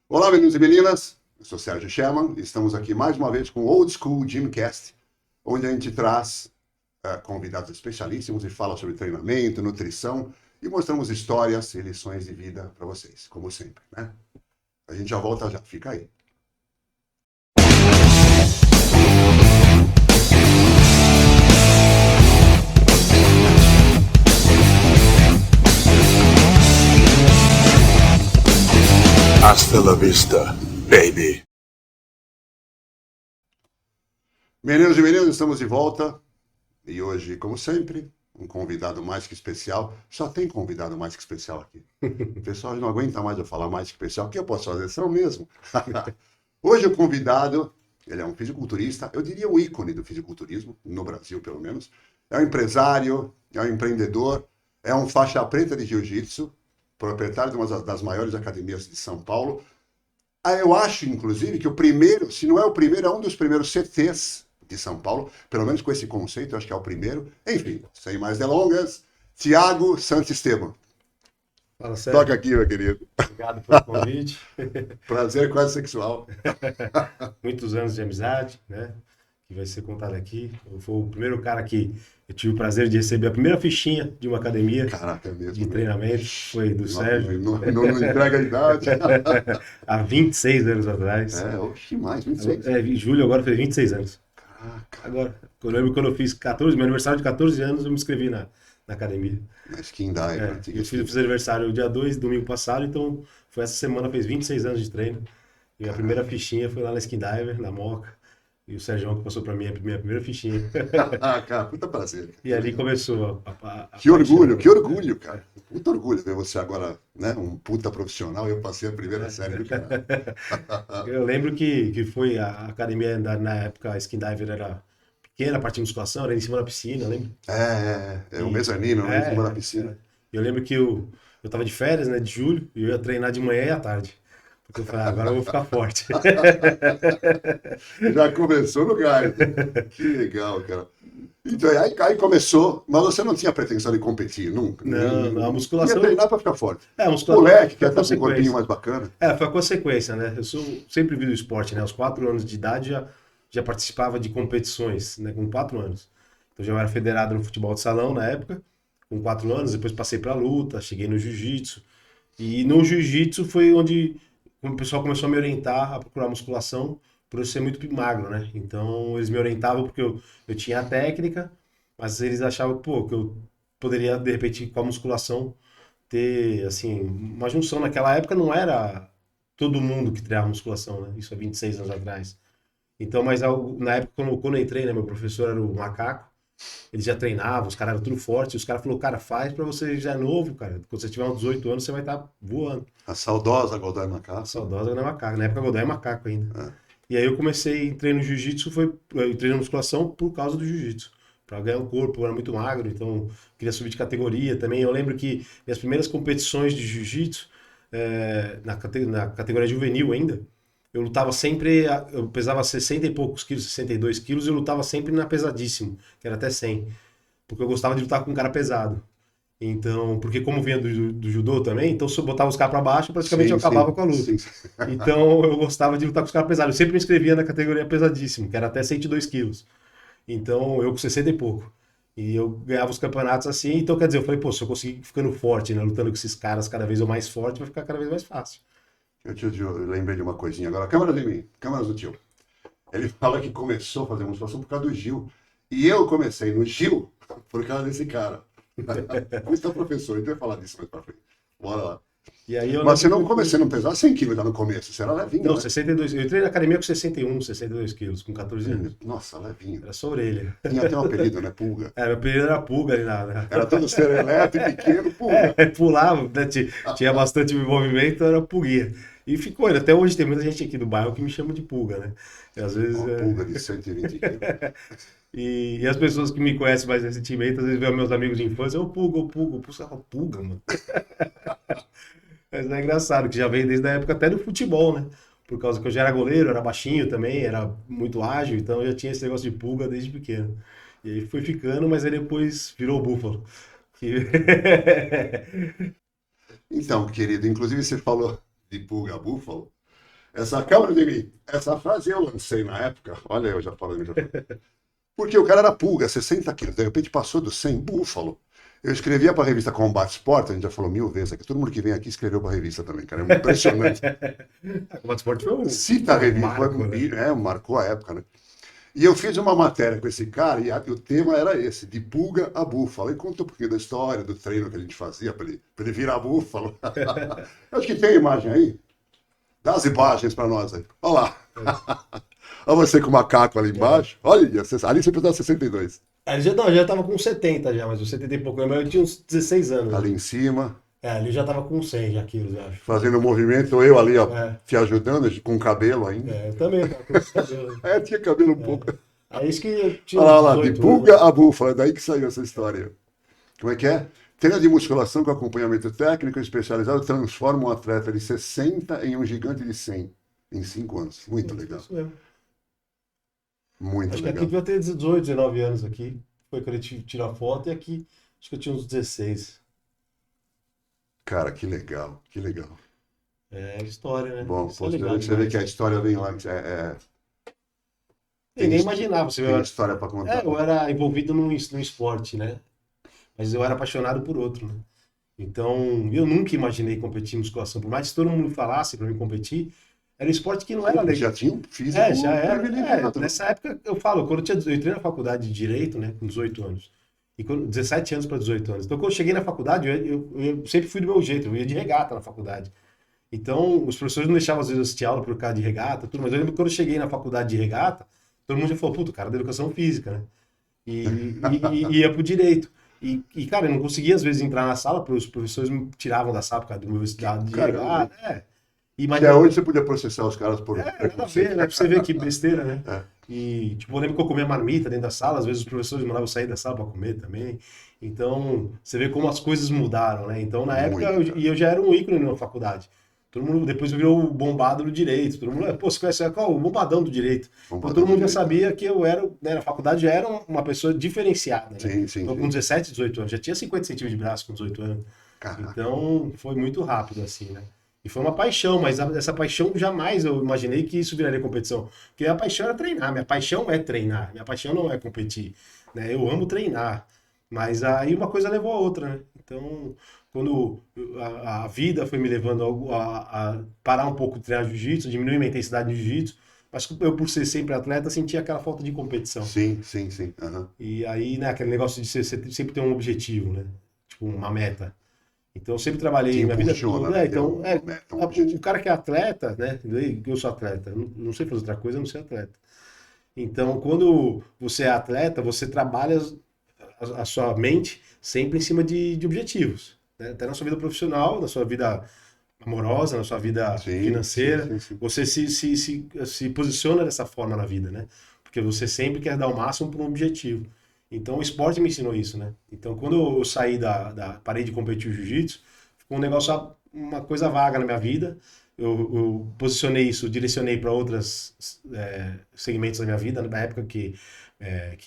Olá, meninos e meninas. Eu sou Sérgio Sherman e estamos aqui mais uma vez com o Old School Gymcast, onde a gente traz convidados especialíssimos e fala sobre treinamento, nutrição e mostramos histórias e lições de vida para vocês, como sempre, né? A gente já volta já, fica aí. Hasta la vista, baby. Meninos e meninas, estamos de volta e hoje, como sempre, um convidado mais que especial. Só tem convidado mais que especial aqui. O pessoal não aguenta mais eu falar mais que especial. O que eu posso fazer? São mesmo. Hoje o convidado, ele é um fisiculturista, eu diria o ícone do fisiculturismo, no Brasil pelo menos. É um empresário, é um empreendedor, é um faixa preta de jiu-jitsu, proprietário de uma das maiores academias de São Paulo. Eu acho, inclusive, que o primeiro, se não é o primeiro, é um dos primeiros CTs de São Paulo, pelo menos com esse conceito, eu acho que é o primeiro. Enfim, sem mais delongas, Thiago Santisteban. Fala, Sérgio. Toca aqui, meu querido. Obrigado pelo convite. Prazer quase sexual. Muitos anos de amizade, né? Que vai ser contado aqui. Eu fui o primeiro cara que eu tive o prazer de receber a primeira fichinha de uma academia Caraca, é mesmo. de treinamento. Foi do Sérgio. Não entrega a idade. Há 26 anos atrás. Oxi, mais, 26. Em julho agora fez 26 anos. Caraca, Agora, eu lembro quando eu fiz 14, meu aniversário de 14 anos, eu me inscrevi na academia. na Skin Dive. Eu fiz aniversário dia 2, domingo passado, então foi essa semana, fez 26 anos de treino. E a primeira fichinha foi lá na Skin Diver, na Moca. E o Sérgio que passou para mim a minha primeira fichinha. Cara, puta prazer. E ali começou a Que orgulho, paixão. que orgulho, cara. Puta orgulho ver você agora, né, um puta profissional e eu passei a primeira série do cara. Eu lembro que foi a academia, na época, a Skin Diver era pequena, a parte de musculação, era em cima da piscina, lembra? É o mezanino, né, em cima da É. piscina. Eu lembro que eu tava de férias, né, de julho, e eu ia treinar de manhã e à tarde. Porque eu falei, agora eu vou ficar forte. Já começou no gás. Que legal, cara. Então, aí começou, mas você não tinha pretensão de competir, nunca? Não, a musculação... Ia treinar pra ficar forte. É, a musculação Moleque, que foi ia a estar com um corpinho consequência. mais bacana. Foi a consequência, né? Sempre vi do esporte, né? Aos 4 anos de idade já participava de competições, né? Com 4 anos. Então já era federado no futebol de salão na época, com 4 anos, depois passei pra luta, cheguei no jiu-jitsu. E no jiu-jitsu foi onde o pessoal começou a me orientar a procurar musculação por eu ser muito magro, né? Então eles me orientavam porque eu tinha a técnica, mas eles achavam, pô, que eu poderia, de repente, com a musculação, ter, assim, uma junção. Naquela época não era todo mundo que treinava musculação, né? Isso há 26 anos atrás. Então, mas na época, quando eu entrei, né, meu professor era o Macaco, ele já treinava, os caras eram tudo forte, e os caras falaram, cara, faz pra você já é novo, cara. Quando você tiver uns 18 anos, você vai estar voando. A saudosa Godoy Macaco. Saudosa Godoy Macaco. Na época, Godoy é macaco ainda. É. E aí eu comecei a treinar no jiu-jitsu, eu entrei na musculação por causa do jiu-jitsu. Pra ganhar um corpo, eu era muito magro, então queria subir de categoria também. Eu lembro que minhas primeiras competições de jiu-jitsu, na categoria juvenil ainda, eu lutava sempre, eu pesava 60 e poucos quilos, 62 quilos, e eu lutava sempre na pesadíssimo, que era até 100. Porque eu gostava de lutar com um cara pesado. Então, porque como vinha do judô também, então se eu botava os caras pra baixo, praticamente eu acabava com a luta. Sim. Então eu gostava de lutar com os caras pesados. Eu sempre me inscrevia na categoria pesadíssimo, que era até 102 quilos. Então eu com 60 e pouco. E eu ganhava os campeonatos assim. Então quer dizer, eu falei, pô, se eu conseguir ficando forte, né, lutando com esses caras cada vez mais forte, vai ficar cada vez mais fácil. Eu lembrei de uma coisinha agora. Câmeras em mim, câmeras do tio. Ele fala que começou a fazer musculação por causa do Gil. E eu comecei no Gil por causa desse cara. Você é professor, então eu ia falar disso mais pra frente. Bora lá. E aí eu Mas você lembro não que comecei, não pesava 100 quilos já no começo, você era levinho, Não, né? 62. Eu entrei na academia com 61, 62 quilos, com 14 anos. Nossa, levinho. Era só orelha. Tinha até um apelido, né? Pulga. Meu apelido era pulga ali na... Era todo serelepe, pequeno, pulga. Pulava, né? Tinha bastante movimento, era pulguinha. E ficou, até hoje tem muita gente aqui do bairro que me chama de pulga, né? E às vezes... Uma pulga de 120 quilos. E as pessoas que me conhecem mais recentemente, às vezes veem meus amigos de infância, ô pulga, ô pulga, pulga, mano. Mas é engraçado, que já veio desde a época até do futebol, né? Por causa que eu já era goleiro, era baixinho também, era muito ágil, então eu já tinha esse negócio de pulga desde pequeno. E aí foi ficando, mas aí depois virou o búfalo. Então, querido, inclusive você falou de pulga búfalo. Essa câmera de mim. Essa frase eu lancei na época. Olha eu já falando. Porque o cara era pulga, 60 quilos. De repente passou dos 100, búfalo. Eu escrevia para a revista Combate Sport, a gente já falou 1000 vezes aqui. Todo mundo que vem aqui escreveu para a revista também, cara. É impressionante. A Combate Sport foi um Cita a revista, marco, né? marcou a época, né? E eu fiz uma matéria com esse cara e o tema era esse, de pulga a búfalo. E conta um pouquinho da história, do treino que a gente fazia para ele virar búfalo. Acho que tem a imagem aí. Dá as imagens para nós aí. Olha lá. Olha você com o macaco ali embaixo. Olha, ali você pesava 62. Ele já tava com 70 já, mas os 70 e pouco anos, eu tinha uns 16 anos. Ali em cima, Ali já tava com 100 já quilos, eu acho. fazendo o movimento, eu ali, ó, É. te ajudando, com cabelo ainda. Eu também tava com esse cabelo. Tinha cabelo um pouco. Aí isso que eu tinha Olha lá, de 18 pulga anos. a búfala, é daí que saiu essa história. Como é que é? Treino de musculação com acompanhamento técnico especializado transforma um atleta de 60 em um gigante de 100 em 5 anos. Muito legal. Isso mesmo. Muito Acho que aqui legal. devia ter 18, 19 anos aqui. Foi quando eu tirar a foto e aqui acho que eu tinha uns 16. Cara, que legal, que legal. É história, né? Bom, Isso é legal você vê demais. que a história vem lá, Ninguém imaginava. Você vê, tem história para contar. eu era envolvido num esporte, né? Mas eu era apaixonado por outro, né? Então, eu nunca imaginei competir em musculação. Por mais que todo mundo falasse para mim competir, era um esporte que não era legal. Já tinha um físico Já era. privilegiado. Nessa época, eu falo, quando eu entrei na faculdade de Direito, né, com 18 anos, e 17 anos para 18 anos. Então, quando eu cheguei na faculdade, eu sempre fui do meu jeito, eu ia de regata na faculdade. Então, os professores não deixavam, às vezes, eu assistir aula por causa de regata, tudo, mas eu lembro que quando eu cheguei na faculdade de regata, todo mundo já falou, puto, cara da educação física, né? E ia pro Direito. Cara, eu não conseguia, às vezes, entrar na sala, porque os professores me tiravam da sala por causa do meu estado de Caramba. regata. Mas Até hoje você podia processar os caras por nada a preconceito. ver, né? Pra você ver que besteira, né? É. E, tipo, eu lembro que eu comia marmita dentro da sala, às vezes os professores mandavam eu sair da sala para comer também. Então, você vê como as coisas mudaram, né? Então, na época, Muito, eu já era um ícone na faculdade. Todo mundo depois virou o bombado do direito. Todo mundo, pô, você conhece qual? O bombadão do direito. Bombadão Então, todo mundo do já direito. sabia que eu era, né, na faculdade já era uma pessoa diferenciada, né? Sim, sim, Então, sim. com 17, 18 anos, já tinha 50 centímetros de braço com 18 anos. Caraca. Então, foi muito rápido, assim, né? E foi uma paixão, mas essa paixão jamais eu imaginei que isso viraria competição. Porque a paixão era treinar, minha paixão é treinar, minha paixão não é competir, né? Eu amo treinar, mas aí uma coisa levou a outra, né? Então, quando a vida foi me levando a parar um pouco de treinar jiu-jitsu, diminuir minha intensidade de jiu-jitsu, mas eu, por ser sempre atleta, sentia aquela falta de competição. Sim. Aham. E aí, né, aquele negócio de você sempre ter um objetivo, né? Tipo, uma meta. Então, eu sempre trabalhei Que minha vida impulsiona, toda. né? Então, Tem uma meta, um objetivo. o cara que é atleta, né? Eu sou atleta, não sei fazer outra coisa, eu não sei atleta. Então, quando você é atleta, você trabalha a sua mente sempre em cima de objetivos, né? Até na sua vida profissional, na sua vida amorosa, na sua vida financeira, Sim. você se posiciona dessa forma na vida, né? Porque você sempre quer dar o máximo para um objetivo. Então o esporte me ensinou isso, né? Então quando eu saí parei de competir o jiu-jitsu, ficou um negócio, uma coisa vaga na minha vida. Eu posicionei isso, direcionei para outros segmentos da minha vida, na época que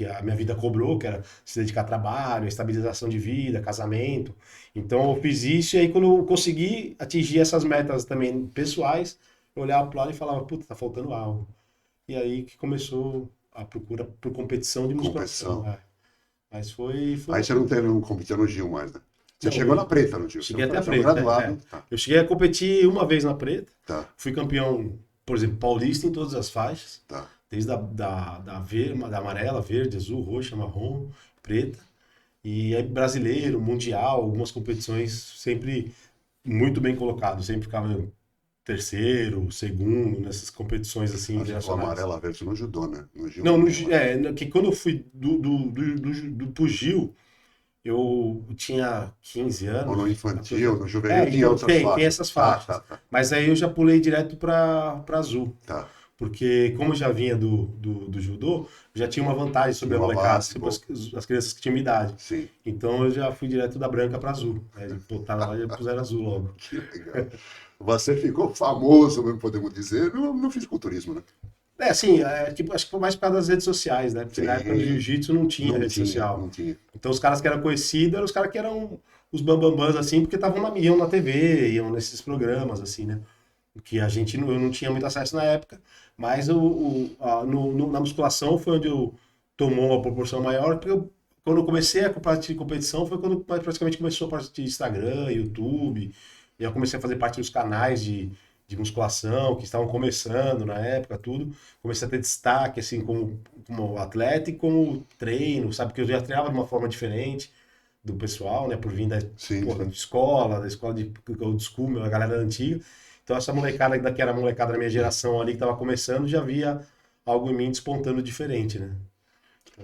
a minha vida cobrou, que era se dedicar a trabalho, estabilização de vida, casamento. Então eu fiz isso e aí quando eu consegui atingir essas metas também pessoais, eu olhava para o lado e falava, puta, tá faltando algo. E aí que começou a procura por competição de musculação. Mas foi... Aí você não competiu no Gil mais, né? Você Não, chegou na preta no Gil. Cheguei Você até a foi preta. graduado. Tá. Eu cheguei a competir uma vez na preta. Tá. Fui campeão, por exemplo, paulista em todas as faixas. Tá. Desde da amarela, verde, azul, roxa, marrom, preta. E aí brasileiro, mundial, algumas competições sempre muito bem colocado. Sempre ficava em terceiro, segundo, nessas competições assim Mas ficou internacionais. amarela verde no judô, né? No Gil. Não, que quando eu fui pro Gil, eu tinha 15 anos. Ou no infantil, no juvenil, tinha então outras faixas. tem essas faixas. Tá. Mas aí eu já pulei direto para azul. Tá. Porque como eu já vinha do judô, já tinha uma vantagem sobre a Uma molecada, base, sobre as crianças que tinham idade. Sim. Então eu já fui direto da branca para azul. Aí botaram lá e já puseram azul logo. Que legal. Você ficou famoso, mesmo podemos dizer, no fisiculturismo, né? Assim, acho que foi mais por causa das redes sociais, né? Porque na época do jiu-jitsu não tinha rede social. Não tinha. Então os caras que eram conhecidos eram os caras que eram os bambambãs, assim, porque iam na TV, iam nesses programas, assim, né? que eu não tinha muito acesso na época, mas na musculação foi onde eu tomou uma proporção maior, porque quando eu comecei a partir de competição foi quando praticamente começou a parte de Instagram, YouTube, e eu comecei a fazer parte dos canais de musculação que estavam começando na época, tudo. Comecei a ter destaque, assim, como atleta e como treino, sabe? Porque eu já treinava de uma forma diferente do pessoal, né? Por vir Sim, porra, sim. da escola de old school, a galera antiga. Então essa molecada que era a molecada da minha geração ali que tava começando, já via algo em mim despontando diferente, né?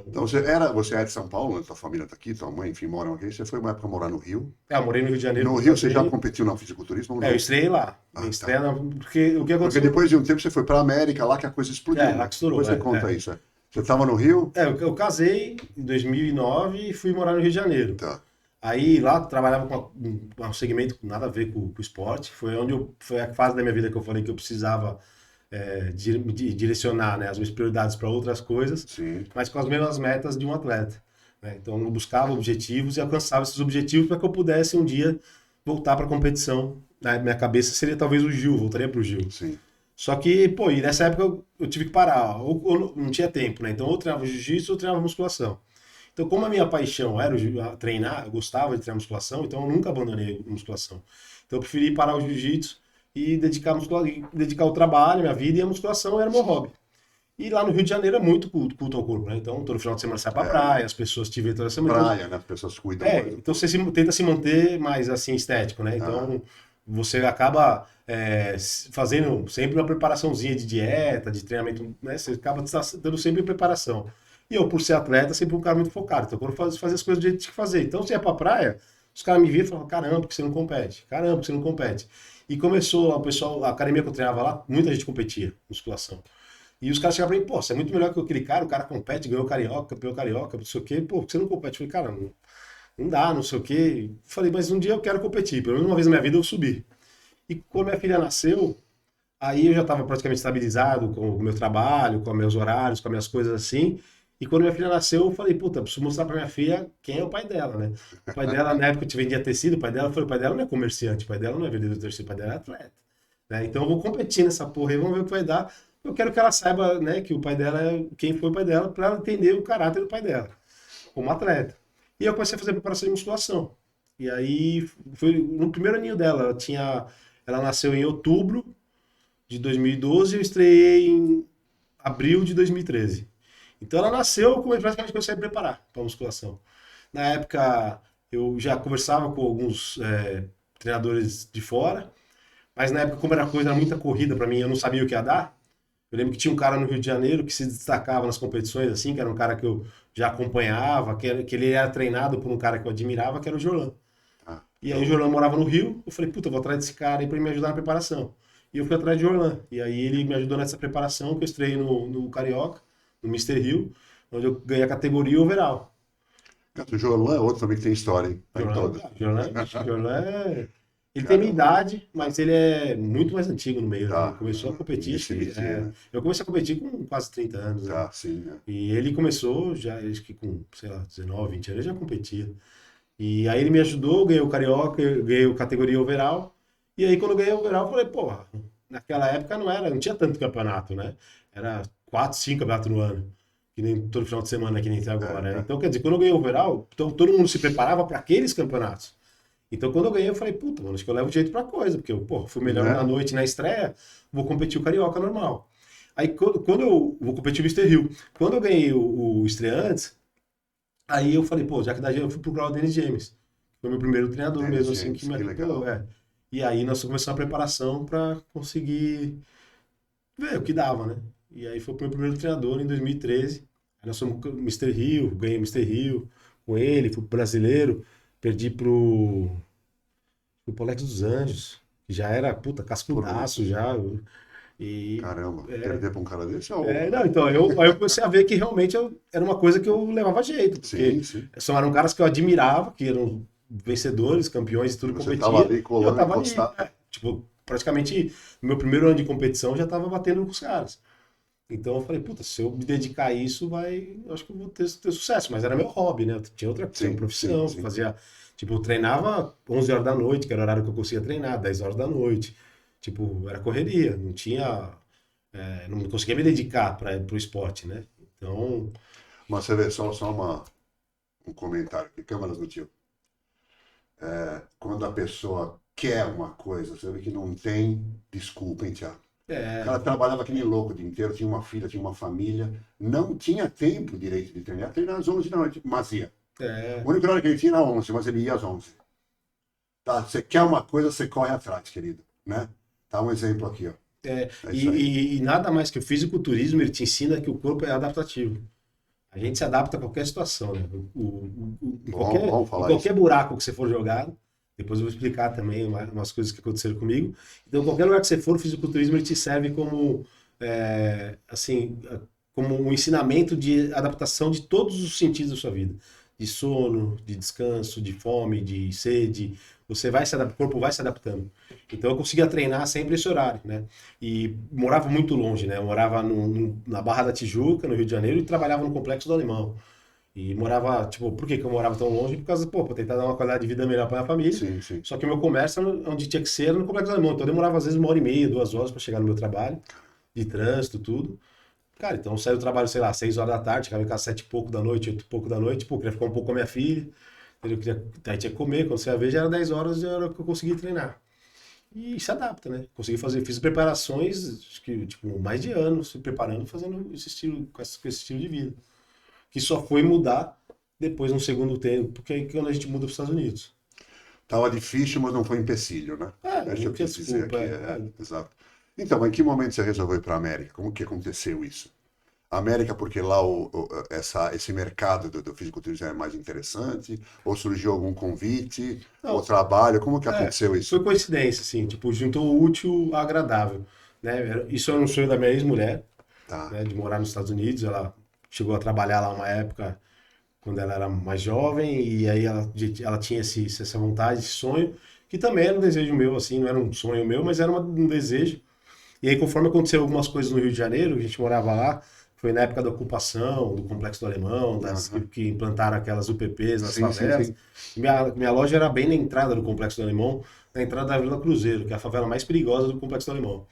Então você é de São Paulo, né? Tua família tá aqui, tua mãe, enfim, moram aqui. Você foi uma época morar no Rio. Eu morei no Rio de Janeiro, No que eu Rio você já casei. competiu no fisiculturismo ou Eu não? estreiei lá. Minha Ah, estreia, tá. porque o que Porque aconteceu... depois de um tempo você foi para América, lá que a coisa explodiu, Lá né? que estourou, Depois você conta isso. É. Você estava no Rio? Eu casei em 2009 e fui morar no Rio de Janeiro. Tá. Aí lá trabalhava com um segmento com nada a ver com o esporte. Foi a fase da minha vida que eu falei que eu precisava direcionar, né, as minhas prioridades para outras coisas, Sim. mas com as mesmas metas de um atleta, né? Então eu buscava objetivos e alcançava esses objetivos para que eu pudesse um dia voltar para a competição. Na minha cabeça seria talvez o Gil, voltaria para o Gil. Sim. Só que, pô, e nessa época eu tive que parar, ou não tinha tempo, né? Então ou eu treinava jiu-jitsu ou eu treinava musculação. Então, como a minha paixão era treinar, eu gostava de treinar musculação, então eu nunca abandonei a musculação. Então eu preferi parar o jiu-jitsu e dedicar o trabalho, minha vida, e a musculação era meu hobby. E lá no Rio de Janeiro é muito culto ao corpo, né? Então todo final de semana sai pra praia, as pessoas te veem toda semana. Então, Praia, né? As pessoas cuidam mais. então você tenta se manter mais assim estético, né? Então você acaba fazendo sempre uma preparaçãozinha de dieta, de treinamento, né? Você acaba dando sempre preparação. E eu, por ser atleta, sempre um cara muito focado. Então, quando eu fazia as coisas do jeito que tinha que fazer. Então, você ia pra praia, os caras me viam e falavam: caramba, que você não compete. Caramba, que você não compete. E começou lá, o pessoal, a academia que eu treinava lá, muita gente competia, musculação. E os caras chegavam pra mim: pô, você é muito melhor que aquele cara, o cara compete, ganhou carioca, campeão carioca, não sei o quê. Pô, por que você não compete? Eu falei: cara, não dá, não sei o quê. Falei: mas um dia eu quero competir. Pelo menos uma vez na minha vida eu subi. E quando minha filha nasceu, aí eu já estava praticamente estabilizado com o meu trabalho, com os meus horários, com as minhas coisas assim. E quando minha filha nasceu, eu falei: puta, preciso mostrar pra minha filha quem é o pai dela, né? O pai dela, na época, te vendia tecido, o pai dela, eu falei: o pai dela não é comerciante, o pai dela não é vendedor de tecido, o pai dela é atleta. Né? Então eu vou competir nessa porra aí, vamos ver o que vai dar. Eu quero que ela saiba, né, que o pai dela é quem foi o pai dela, pra ela entender o caráter do pai dela, como atleta. E eu comecei a fazer preparação de musculação. E aí, foi no primeiro aninho dela, ela nasceu em outubro de 2012 e eu estreiei em abril de 2013. Então ela nasceu, eu praticamente comecei a preparar para a musculação. Na época eu já conversava com alguns treinadores de fora, mas na época, como era coisa, era muita corrida para mim, eu não sabia o que ia dar. Eu lembro que tinha um cara no Rio de Janeiro que se destacava nas competições, assim, que era um cara que eu já acompanhava, que ele era treinado por um cara que eu admirava, que era o Jorlan. Ah, E aí o Jorlan morava no Rio, eu falei: puta, eu vou atrás desse cara aí para me ajudar na preparação. E eu fui atrás de Jorlan. E aí ele me ajudou nessa preparação, que eu estreiei no Carioca, no Mister Rio, onde eu ganhei a categoria overall. cara, o Jolan é outro também que tem história, hein? Tá em todas. Ele tem minha Caramba. idade, mas ele é muito mais antigo no meio, né? Ele Tá. começou a competir, Nesse né? eu comecei a competir com quase 30 anos, né? Tá, sim, né? E ele começou já, acho que com, sei lá, 19, 20 anos, ele já competia. E aí ele me ajudou, ganhei o Carioca, eu ganhei a categoria overall. E aí quando eu ganhei o overall, eu falei: porra, naquela época não tinha tanto campeonato, né? Era 4, 5 campeonatos no ano. Que nem todo final de semana, que nem tem agora, né? Então, quer dizer, quando eu ganhei o overall, então, todo mundo se preparava para aqueles campeonatos. Então, quando eu ganhei, eu falei: puta, mano, acho que eu levo jeito pra coisa, porque eu, pô, fui melhor Né? na noite, na estreia, vou competir o Carioca normal. Aí, quando eu vou competir o Mister Hill, quando eu ganhei o estreantes, aí eu falei: pô, já que dá jeito, eu fui procurar o Dennis James. Foi meu primeiro treinador Dennis mesmo, assim, James, que me que ajudou, legal. E aí nós começamos a preparação pra conseguir ver o que dava, né? E aí foi o meu primeiro treinador em 2013. Aí nós fomos Mr. Rio, ganhei Mr. Rio com ele, fui pro brasileiro, perdi pro Alex dos Anjos, que já era, puta, cascudaço já. E Caramba, perder pra um cara desse é não, então, aí eu comecei a ver que realmente era uma coisa que eu levava jeito, porque Sim, sim. eram caras que eu admirava, que eram vencedores, campeões e tudo, Você tava competia, ali e eu colando, tava ali, encostado. tipo, praticamente no meu primeiro ano de competição eu já tava batendo com os caras. Então eu falei: puta, se eu me dedicar a isso, eu acho que eu vou ter sucesso, mas era meu hobby, né? Eu tinha uma Sim, sim, profissão, sim. tipo, eu treinava 11 horas da noite, que era o horário que eu conseguia treinar, 10 horas da noite. Tipo, era correria, não tinha, não conseguia me dedicar para o esporte, né? Então, Mas você vê, um comentário aqui, câmeras no tio. Quando a pessoa quer uma coisa, você vê que não tem desculpa, hein, Thiago? O é, cara trabalhava que nem louco o dia inteiro, tinha uma filha, tinha uma família, não tinha tempo direito de treinar. Treinar às 11 da noite, mas ia. é, O único horário que ele tinha era 11, mas ele ia às 11. Tá? Você quer uma coisa, você corre atrás, querido. Né? Tá um exemplo aqui, ó. É e, isso aí. e nada mais que o fisiculturismo, ele te ensina que o corpo é adaptativo. A gente se adapta a qualquer situação, né? Em Bom, qualquer, vamos em falar isso. qualquer buraco que você for jogado, depois eu vou explicar também umas coisas que aconteceram comigo. Então, qualquer lugar que você for, o fisiculturismo ele te serve como, assim, como um ensinamento de adaptação de todos os sentidos da sua vida. De sono, de descanso, de fome, de sede. Você vai se adaptando, o corpo vai se adaptando. Então, eu conseguia treinar sempre esse horário, né? E morava muito longe, né? Eu morava na Barra da Tijuca, no Rio de Janeiro, e trabalhava no Complexo do Alemão. E morava, tipo, por que que eu morava tão longe? Por causa, pô, pra tentar dar uma qualidade de vida melhor pra minha família. Sim, sim. Só que o meu comércio, onde tinha que ser, era no Complexo do Alemão. Então eu demorava às vezes 1h30, 2 horas pra chegar no meu trabalho, de trânsito, tudo. Cara, então eu saí do trabalho, sei lá, 6 horas da tarde, chegava em casa 7 e pouco da noite, 8 e pouco da noite, pô, queria ficar um pouco com a minha filha. Eu queria, aí tinha que comer, quando você ia ver já era 10 horas, já era que eu conseguia treinar. E se adapta, né? Consegui fazer, fiz preparações, acho que, tipo, mais de anos se preparando, fazendo esse estilo, com esse estilo de vida. Que só foi mudar depois, no segundo tempo, porque aí quando a gente muda para os Estados Unidos. Tava difícil, mas não foi empecilho, né? É isso que Não eu tinha quis dizer desculpa. aqui. Exato. Então, mas em que momento você resolveu ir para a América? Como que aconteceu isso? América, porque lá esse mercado do fisiculturismo é mais interessante? Ou surgiu algum convite? Ou Não, trabalho? Como que aconteceu isso? foi coincidência, assim, tipo, juntou o útil ao agradável, né? Isso era um sonho da minha ex-mulher, Tá. né, de morar nos Estados Unidos. Ela chegou a trabalhar lá uma época, quando ela era mais jovem, e aí ela tinha essa vontade, esse sonho, que também era um desejo meu, assim, não era um sonho meu, mas era um desejo. E aí, conforme aconteceu algumas coisas no Rio de Janeiro, a gente morava lá, foi na época da ocupação, do Complexo do Alemão, Aham. que implantaram aquelas UPPs nas Sim, sim, favelas. sim. Minha loja era bem na entrada do Complexo do Alemão, na entrada da Vila Cruzeiro, que é a favela mais perigosa do Complexo do Alemão.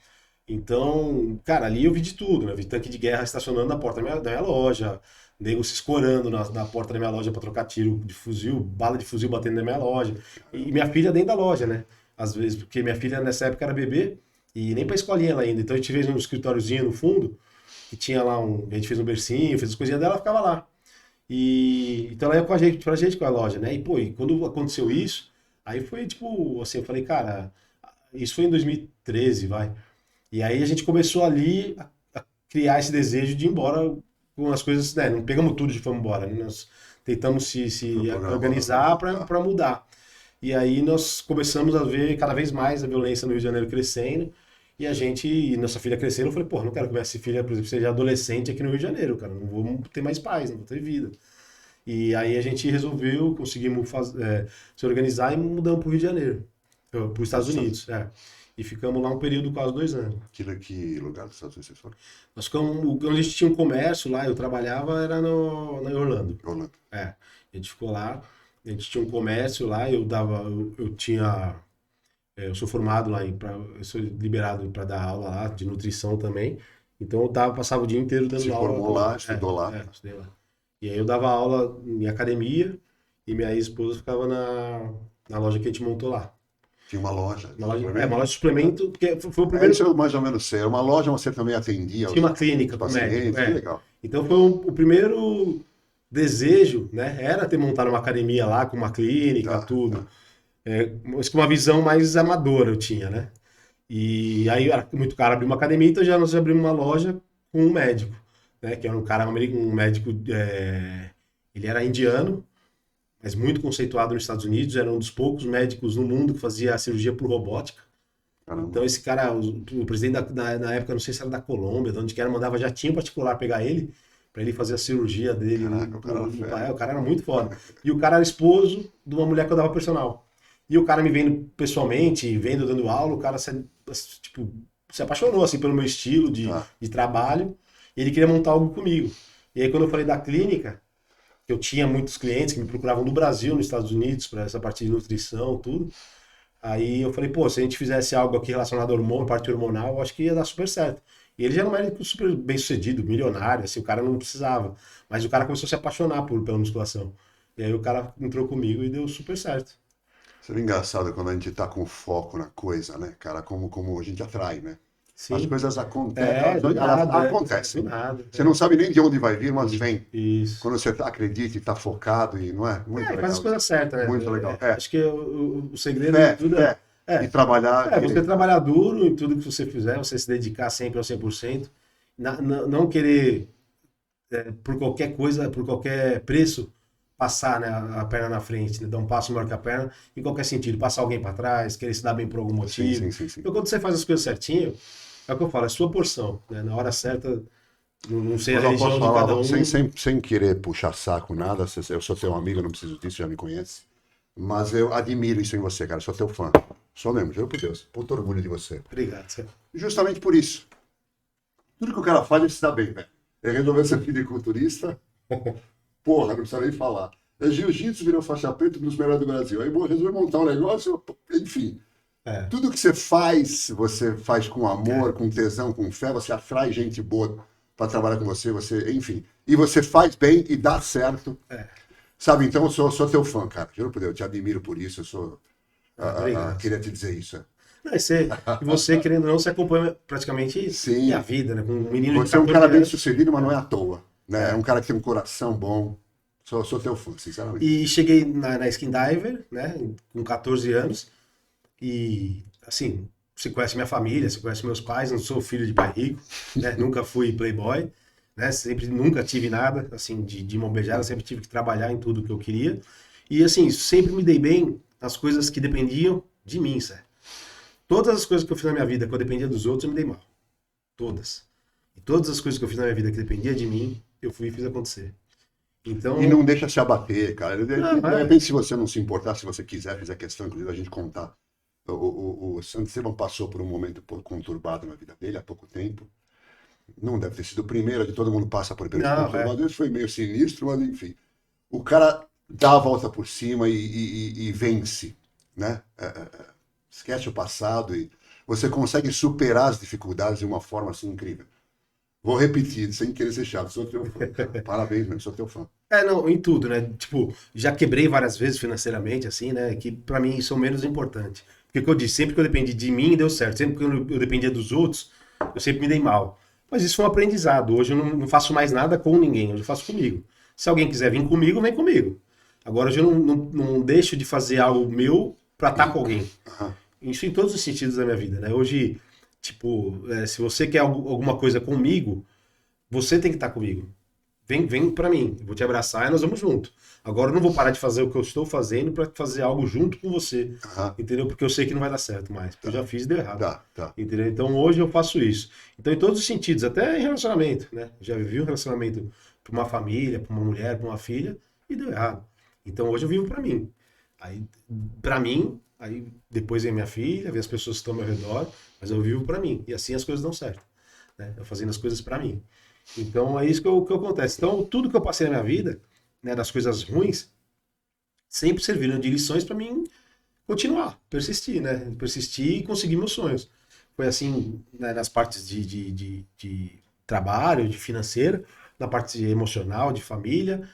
Então, cara, ali eu vi de tudo, né? Vi tanque de guerra estacionando na porta da minha loja, nego se escorando na porta da minha loja para trocar tiro de fuzil, bala de fuzil batendo na minha loja. E minha filha dentro da loja, né? Às vezes, porque minha filha nessa época era bebê e nem pra escolinha ela ainda. Então a gente fez um escritóriozinho no fundo, que tinha lá a gente fez um bercinho, fez as coisinhas dela, ela ficava lá. E então ela ia com a gente, pra gente com a loja, né? E pô, e quando aconteceu isso, aí foi tipo, assim, eu falei, cara, isso foi em 2013, vai. E aí a gente começou ali a criar esse desejo de ir embora com as coisas, né? Não pegamos tudo e fomos embora, né? Nós tentamos Foi se organizar programado. Tá. para mudar. E aí nós começamos a ver cada vez mais a violência no Rio de Janeiro crescendo. E a gente, e nossa filha crescendo, eu falei, pô, não quero que minha filha, por exemplo, seja adolescente aqui no Rio de Janeiro, cara. Não vou ter mais paz, não vou ter vida. E aí a gente resolveu, conseguimos se organizar e mudamos para o Rio de Janeiro, para os Estados Unidos. E ficamos lá um período quase 2 anos. Que lugar dos Estados Unidos vocês foram? Nós ficamos, onde a gente tinha um comércio lá, eu trabalhava, era na Orlando. Orlando. A gente ficou lá, a gente tinha um comércio lá, eu tinha, eu sou formado lá, eu sou liberado para dar aula lá, de nutrição também. Então eu passava o dia inteiro Se dando aula. formou lá, estudou lá. Estudei lá. E aí eu dava aula em academia e minha ex-esposa ficava na loja que a gente montou lá. Tinha uma loja de Uma suplemento. loja de suplemento, porque foi o Isso primeiro. eu mais ou menos sei. Era uma loja, mas você também atendia Tinha uma os clínica com médico. pacientes. Que legal. Então foi o primeiro desejo, né? Era ter montado uma academia lá, com uma clínica, Tá, tudo. tá. Mas com uma visão mais amadora eu tinha, né? E aí era muito caro abrir uma academia, então nós já abrimos uma loja com um médico, né? Que era um cara, um médico, ele era indiano, mas muito conceituado nos Estados Unidos, era um dos poucos médicos no mundo que fazia a cirurgia por robótica. Caramba. Então esse cara, o presidente na época, não sei se era da Colômbia, de onde que era, mandava jatinho particular pegar ele, para ele fazer a cirurgia dele. Caraca, o cara era fera. O cara era muito foda. E o cara era esposo de uma mulher que eu dava personal. E o cara me vendo pessoalmente, vendo dando aula, o cara tipo, se apaixonou assim, pelo meu estilo Tá. de trabalho, e ele queria montar algo comigo. E aí quando eu falei da clínica, que eu tinha muitos clientes que me procuravam do Brasil, nos Estados Unidos, para essa parte de nutrição, tudo. Aí eu falei, pô, se a gente fizesse algo aqui relacionado à hormônio, parte hormonal, eu acho que ia dar super certo. E ele já não era super bem sucedido, milionário, assim, o cara não precisava. Mas o cara começou a se apaixonar pela musculação. E aí o cara entrou comigo e deu super certo. Seria engraçado quando a gente tá com foco na coisa, né, cara? Como a gente atrai, né? As Sim. coisas acontecem, É, do elas nada. acontecem. Do nada. Você não sabe nem de onde vai vir, mas vem. Isso. Quando você acredita e tá focado, e não é? Muito É, legal. faz as coisas certas, né? Muito legal. Acho que o segredo Fé, de tudo fé. é, E trabalhar. você trabalhar duro em tudo que você fizer, você se dedicar sempre ao 100%, não querer, por qualquer coisa, por qualquer preço, passar, né, a perna na frente, né, dar um passo maior que a perna, em qualquer sentido, passar alguém para trás, querer se dar bem por algum Sim, motivo. sim, sim, sim. Então, quando você faz as coisas certinho, é o que eu falo, é sua porção, né? Na hora certa, não sei a Mas eu religião posso de cada falar, um. sem querer puxar saco, nada. Eu sou teu amigo, eu não preciso disso, já me conhece. Mas eu admiro isso em você, cara. Sou teu fã. Sou mesmo, juro por Deus. Puto orgulho de você. Obrigado, Sérgio. Justamente por isso. Tudo que o cara faz, ele se dá bem, velho. Ele resolveu ser fisiculturista. Porra, não precisa nem falar. Jiu-jitsu virou faixa preta dos melhores do Brasil. Aí resolveu montar um negócio, enfim. É. Tudo que você faz com amor, com tesão, com fé, você atrai gente boa para trabalhar com você, enfim. E você faz bem e dá certo. É. Sabe, então eu sou teu fã, cara. Juro por Deus, eu te admiro por isso. Eu sou. Obrigado. Queria te dizer isso. Não, e você, querendo ou não, você acompanha praticamente Sim. minha vida, né? Com um menino Você é de um 14 cara bem anos. sucedido, mas não é à toa. Né? É um cara que tem um coração bom. Sou teu fã, sinceramente. E cheguei na Skin Diver, né? Com 14 anos. E, assim, você conhece minha família, você conhece meus pais, não sou filho de pai rico, né? Nunca fui playboy, né? Nunca tive nada, assim, de mão beijada, sempre tive que trabalhar em tudo que eu queria. E, assim, sempre me dei bem nas coisas que dependiam de mim, sério. Todas as coisas que eu fiz na minha vida, que eu dependia dos outros, eu me dei mal. Todas. E todas as coisas que eu fiz na minha vida que dependia de mim, eu fui e fiz acontecer. Então... E não deixa se abater, cara. De Não, repente, se você não se importar, se você quiser, fizer questão, inclusive, a gente contar. O Santiago passou por um momento conturbado na vida dele há pouco tempo. Não deve ter sido o primeiro, de todo mundo passa por períodos conturbados. Esse foi meio sinistro, mas enfim. O cara dá a volta por cima e vence, né? Esquece o passado e você consegue superar as dificuldades de uma forma assim incrível. Vou repetir, sem querer ser chato, sou teu fã, cara. Parabéns, meu, sou teu fã. Não, em tudo, né? Tipo, já quebrei várias vezes financeiramente, assim, né? Que pra mim isso é o menos importante. Porque o que eu disse, sempre que eu dependi de mim, deu certo. Sempre que eu dependia dos outros, eu sempre me dei mal. Mas isso foi um aprendizado. Hoje eu não faço mais nada com ninguém, hoje eu faço comigo. Se alguém quiser vir comigo, vem comigo. Agora hoje eu não deixo de fazer algo meu pra estar com alguém. Uhum. Isso em todos os sentidos da minha vida, né? Hoje, tipo, se você quer alguma coisa comigo, você tem que estar comigo. Vem pra mim, eu vou te abraçar e nós vamos junto. Agora eu não vou parar de fazer o que eu estou fazendo pra fazer algo junto com você, entendeu? Porque eu sei que não vai dar certo mais, porque eu já fiz e deu errado. Entendeu? Então hoje eu faço isso. Então em todos os sentidos, até em relacionamento, né? Já vivi um relacionamento pra uma família, pra uma mulher, pra uma filha e deu errado. Então hoje eu vivo pra mim. Aí, pra mim, aí depois vem minha filha, vem as pessoas que estão ao meu redor, mas eu vivo pra mim. E assim as coisas dão certo, né? Eu fazendo as coisas pra mim. Então é isso que acontece. Então tudo que eu passei na minha vida, né, das coisas ruins, sempre serviram de lições para mim continuar, persistir, né? Persistir e conseguir meus sonhos. Foi assim, né, nas partes de trabalho, de financeira, na parte emocional, de família,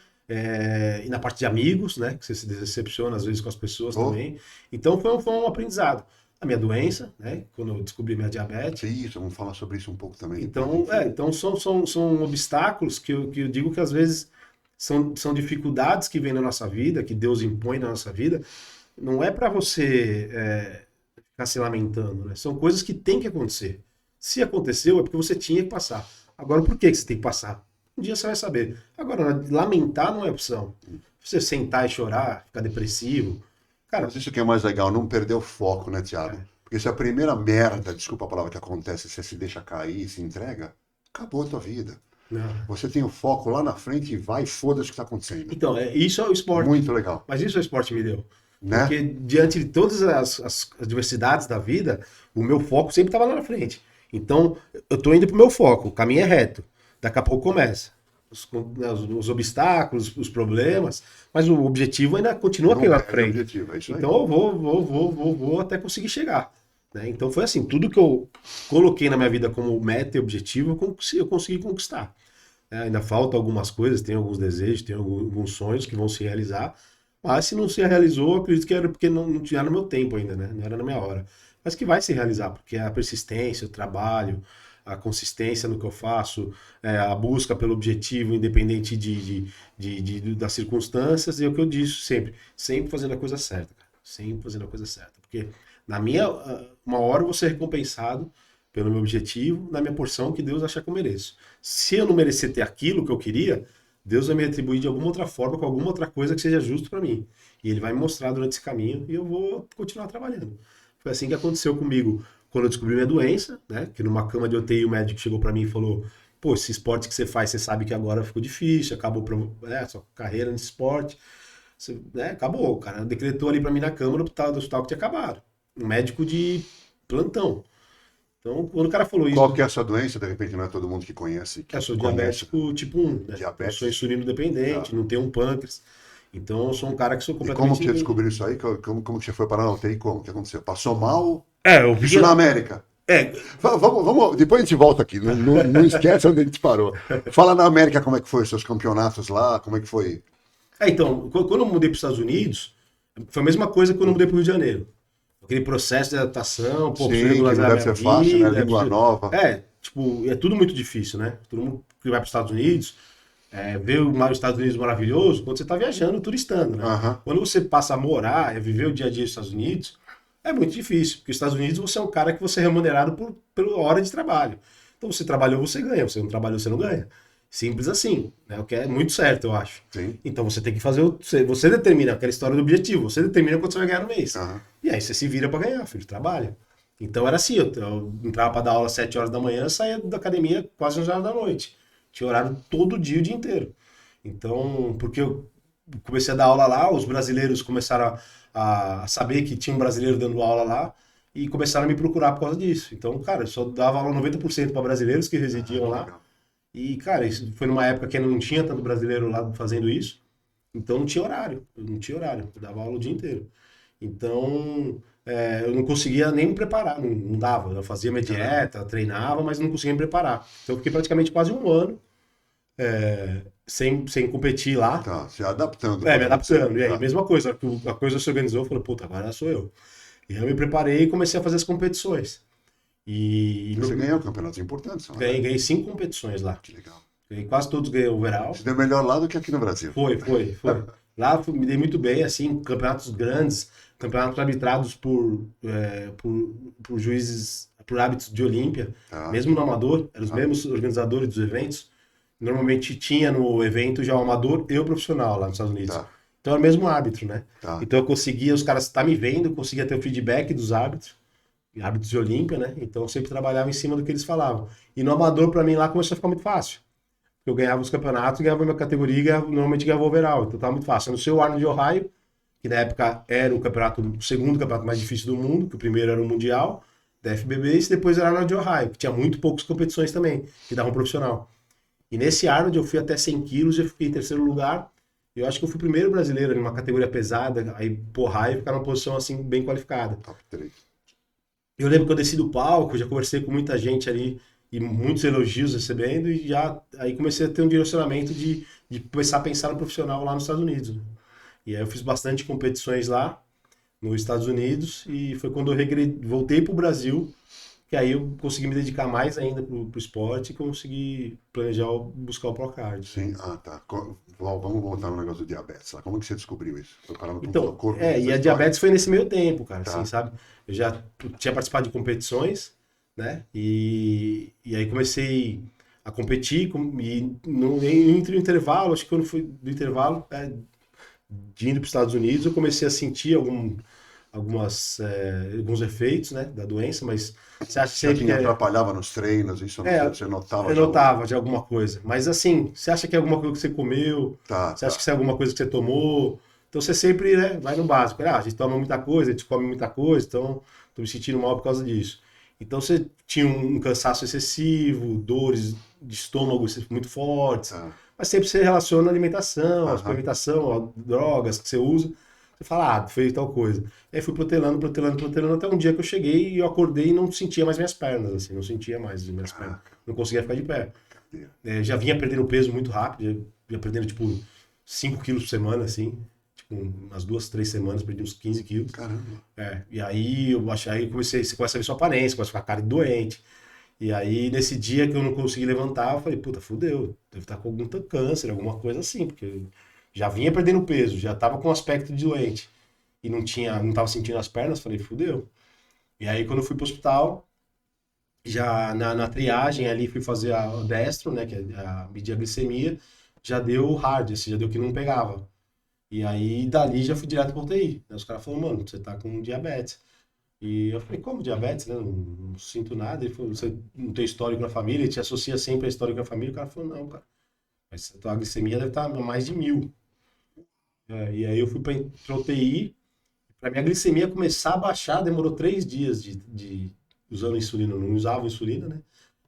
e na parte de amigos, né? Que você se decepciona às vezes com as pessoas também. Então foi um aprendizado. A minha doença, né? Quando eu descobri minha diabetes. Isso, vamos falar sobre isso um pouco também. Então são obstáculos que eu digo que às vezes são dificuldades que vêm na nossa vida, que Deus impõe na nossa vida. Não é para você ficar se lamentando, né? São coisas que tem que acontecer. Se aconteceu, é porque você tinha que passar. Agora, por que você tem que passar? Um dia você vai saber. Agora, lamentar não é opção. Você sentar e chorar, ficar depressivo. Cara, mas isso que é mais legal, não perder o foco, né, Thiago? Porque se a primeira merda, desculpa a palavra que acontece, você se deixa cair, se entrega, acabou a tua vida. Não. Você tem o foco lá na frente e vai, foda-se o que está acontecendo. Então, isso é o esporte. Muito legal. Mas isso o esporte me deu. Né? Porque diante de todas as adversidades da vida, o meu foco sempre estava lá na frente. Então, eu tô indo pro meu foco, o caminho é reto. Daqui a pouco começa. os obstáculos, os problemas, mas o objetivo ainda continua aqui Não na perde o frente. objetivo, é isso aí. Então eu vou até conseguir chegar. Né? Então foi assim, tudo que eu coloquei na minha vida como meta e objetivo, eu consegui conquistar. Ainda falta algumas coisas, tem alguns desejos, tem alguns sonhos que vão se realizar, mas se não se realizou, eu acredito que era porque não tinha no meu tempo ainda, né? Não era na minha hora. Mas que vai se realizar, porque a persistência, o trabalho, a consistência no que eu faço, a busca pelo objetivo, independente das circunstâncias, e é o que eu disse sempre fazendo a coisa certa, cara. Sempre fazendo a coisa certa. Porque uma hora eu vou ser recompensado pelo meu objetivo, na minha porção que Deus achar que eu mereço. Se eu não merecer ter aquilo que eu queria, Deus vai me retribuir de alguma outra forma, com alguma outra coisa que seja justo para mim. E Ele vai me mostrar durante esse caminho e eu vou continuar trabalhando. Foi assim que aconteceu comigo quando eu descobri minha doença, né? Que numa cama de UTI o médico chegou para mim e falou: pô, esse esporte que você faz, você sabe que agora ficou difícil, acabou sua carreira nesse esporte. Você, acabou, o cara decretou ali para mim na cama do hospital que tinha acabado. Um médico de plantão. Então, quando o cara falou isso. Qual que é essa doença? De repente não é todo mundo que conhece. Eu sou diabético tipo 1, né? Diabetes. Eu sou insulino dependente, não tenho um pâncreas. Então, eu sou um cara que sou E completamente. como que você descobriu isso aí? Como que você foi parar na UTI? Como? O que aconteceu? Passou mal? Eu vi. Isso na América. Vamos, depois a gente volta aqui. Não esquece onde a gente parou. Fala na América como é que foi os seus campeonatos lá, como é que foi? Então, quando eu mudei para os Estados Unidos, foi a mesma coisa que quando eu mudei para o Rio de Janeiro. Aquele processo de adaptação, Sim, que não deve ser fácil, né? Língua nova. É tudo muito difícil, né? Todo mundo que vai para os Estados Unidos, ver os Estados Unidos maravilhoso, quando você está viajando, turistando, né? Quando você passa a morar, viver o dia a dia dos Estados Unidos, é muito difícil, porque nos Estados Unidos você é um cara que você é remunerado pela hora de trabalho. Então você trabalhou, você ganha, você não trabalhou, você não ganha. Simples assim, né? O que é muito certo, eu acho. Sim. Então você tem que fazer, você determina aquela história do objetivo, você determina quanto você vai ganhar no mês. E aí você se vira para ganhar, filho, trabalha. Então era assim, eu entrava para dar aula às 7 horas da manhã, saía da academia quase 11 horas da noite. Tinha horário todo dia, o dia inteiro. Então, porque eu comecei a dar aula lá, os brasileiros começaram a saber que tinha um brasileiro dando aula lá e começaram a me procurar por causa disso. Então, cara, eu só dava aula 90% para brasileiros que residiam lá. E, cara, isso foi numa época que ainda não tinha tanto brasileiro lá fazendo isso. Então não tinha horário. Eu dava aula o dia inteiro. Então, eu não conseguia nem me preparar, não dava. Eu fazia minha dieta, treinava, mas não conseguia me preparar. Então eu fiquei praticamente quase um ano sem competir lá. Tá, se adaptando. Me adaptando. E aí, mesma coisa. A coisa se organizou, eu falei, puta, agora sou eu. E aí eu me preparei e comecei a fazer as competições. E você ganhou campeonatos importantes. Ganhei 5 competições lá. Que legal. Quase todos ganhei overall. Você deu melhor lá do que aqui no Brasil. Foi. Lá me dei muito bem, assim, campeonatos grandes, campeonatos arbitrados por juízes, por árbitros de Olímpia, mesmo no amador, eram os mesmos organizadores dos eventos. Normalmente tinha no evento já o amador e o profissional lá nos Estados Unidos. Então era o mesmo árbitro, né? Então eu conseguia, os caras estavam me vendo, conseguia ter o feedback dos árbitros de Olímpia, né? Então eu sempre trabalhava em cima do que eles falavam. E no amador, pra mim, lá começou a ficar muito fácil. Eu ganhava os campeonatos, ganhava a minha categoria e normalmente ganhava o overall. Então tava muito fácil. Eu não sei o Arnold de Ohio, que na época era o segundo campeonato mais difícil do mundo, que o primeiro era o Mundial, da FBB, e depois era o Arnold de Ohio, que tinha muito poucas competições também, que davam profissional. E nesse Arnold eu fui até 100 quilos, eu fiquei em terceiro lugar. Eu acho que eu fui o primeiro brasileiro em uma categoria pesada, aí por raio, ficar numa posição assim bem qualificada. Top 3. Eu lembro que eu desci do palco, já conversei com muita gente ali, e muitos elogios recebendo, e já aí comecei a ter um direcionamento de começar a pensar no profissional lá nos Estados Unidos. Né? E aí eu fiz bastante competições lá, nos Estados Unidos, e foi quando eu voltei para o Brasil, que aí eu consegui me dedicar mais ainda pro esporte e consegui planejar, buscar o Procard. Sim, tá. Vamos voltar no negócio do diabetes lá. Como que você descobriu isso? Foi parar no Então, corpo, e a diabetes foi nesse meio tempo, cara, assim, sabe? Eu já tinha participado de competições, né? E aí comecei a competir entre o intervalo, acho que quando foi do intervalo, de indo para os Estados Unidos, eu comecei a sentir alguns efeitos, né, da doença, mas você acha sempre que atrapalhava nos treinos, isso você notava? Eu notava de alguma coisa, mas assim, você acha que é alguma coisa que você comeu, você acha que é alguma coisa que você tomou, então você sempre, né, vai no básico, a gente toma muita coisa, a gente come muita coisa, então tô me sentindo mal por causa disso. Então você tinha um cansaço excessivo, dores de estômago muito fortes, Mas sempre você relaciona a alimentação, a Aham. suplementação, a drogas que você usa. Você fala, fez tal coisa. Aí fui protelando, protelando, protelando, até um dia que eu cheguei e eu acordei e não sentia mais minhas pernas, assim, não sentia mais as minhas pernas. Caraca, Não conseguia ficar de pé. cadê? Já vinha perdendo peso muito rápido, já ia perdendo, tipo, 5 quilos por semana, assim. Tipo, umas 2, 3 semanas, perdi uns 15 quilos. Caramba. E aí eu achei, aí você começa a ver sua aparência, começa a ficar cara de doente. E aí, nesse dia que eu não consegui levantar, eu falei, puta, fudeu, deve estar com algum câncer, alguma coisa assim, porque eu já vinha perdendo peso, já tava com aspecto de doente e não tava sentindo as pernas, falei, fudeu. E aí, quando eu fui pro hospital, já na triagem ali, fui fazer a destro, né, que é a medir a glicemia, já deu hard, assim, já deu que não pegava. E aí, dali, já fui direto pro UTI. Aí os caras falaram, mano, você tá com diabetes. E eu falei, como diabetes, né? Não sinto nada. Ele falou, você não tem histórico na família, ele te associa sempre a histórico na família. O cara falou, não, cara, mas a tua glicemia deve estar a mais de 1.000. E aí eu fui pra UTI, pra minha glicemia começar a baixar, demorou 3 dias de usando insulina. Eu não usava insulina, né?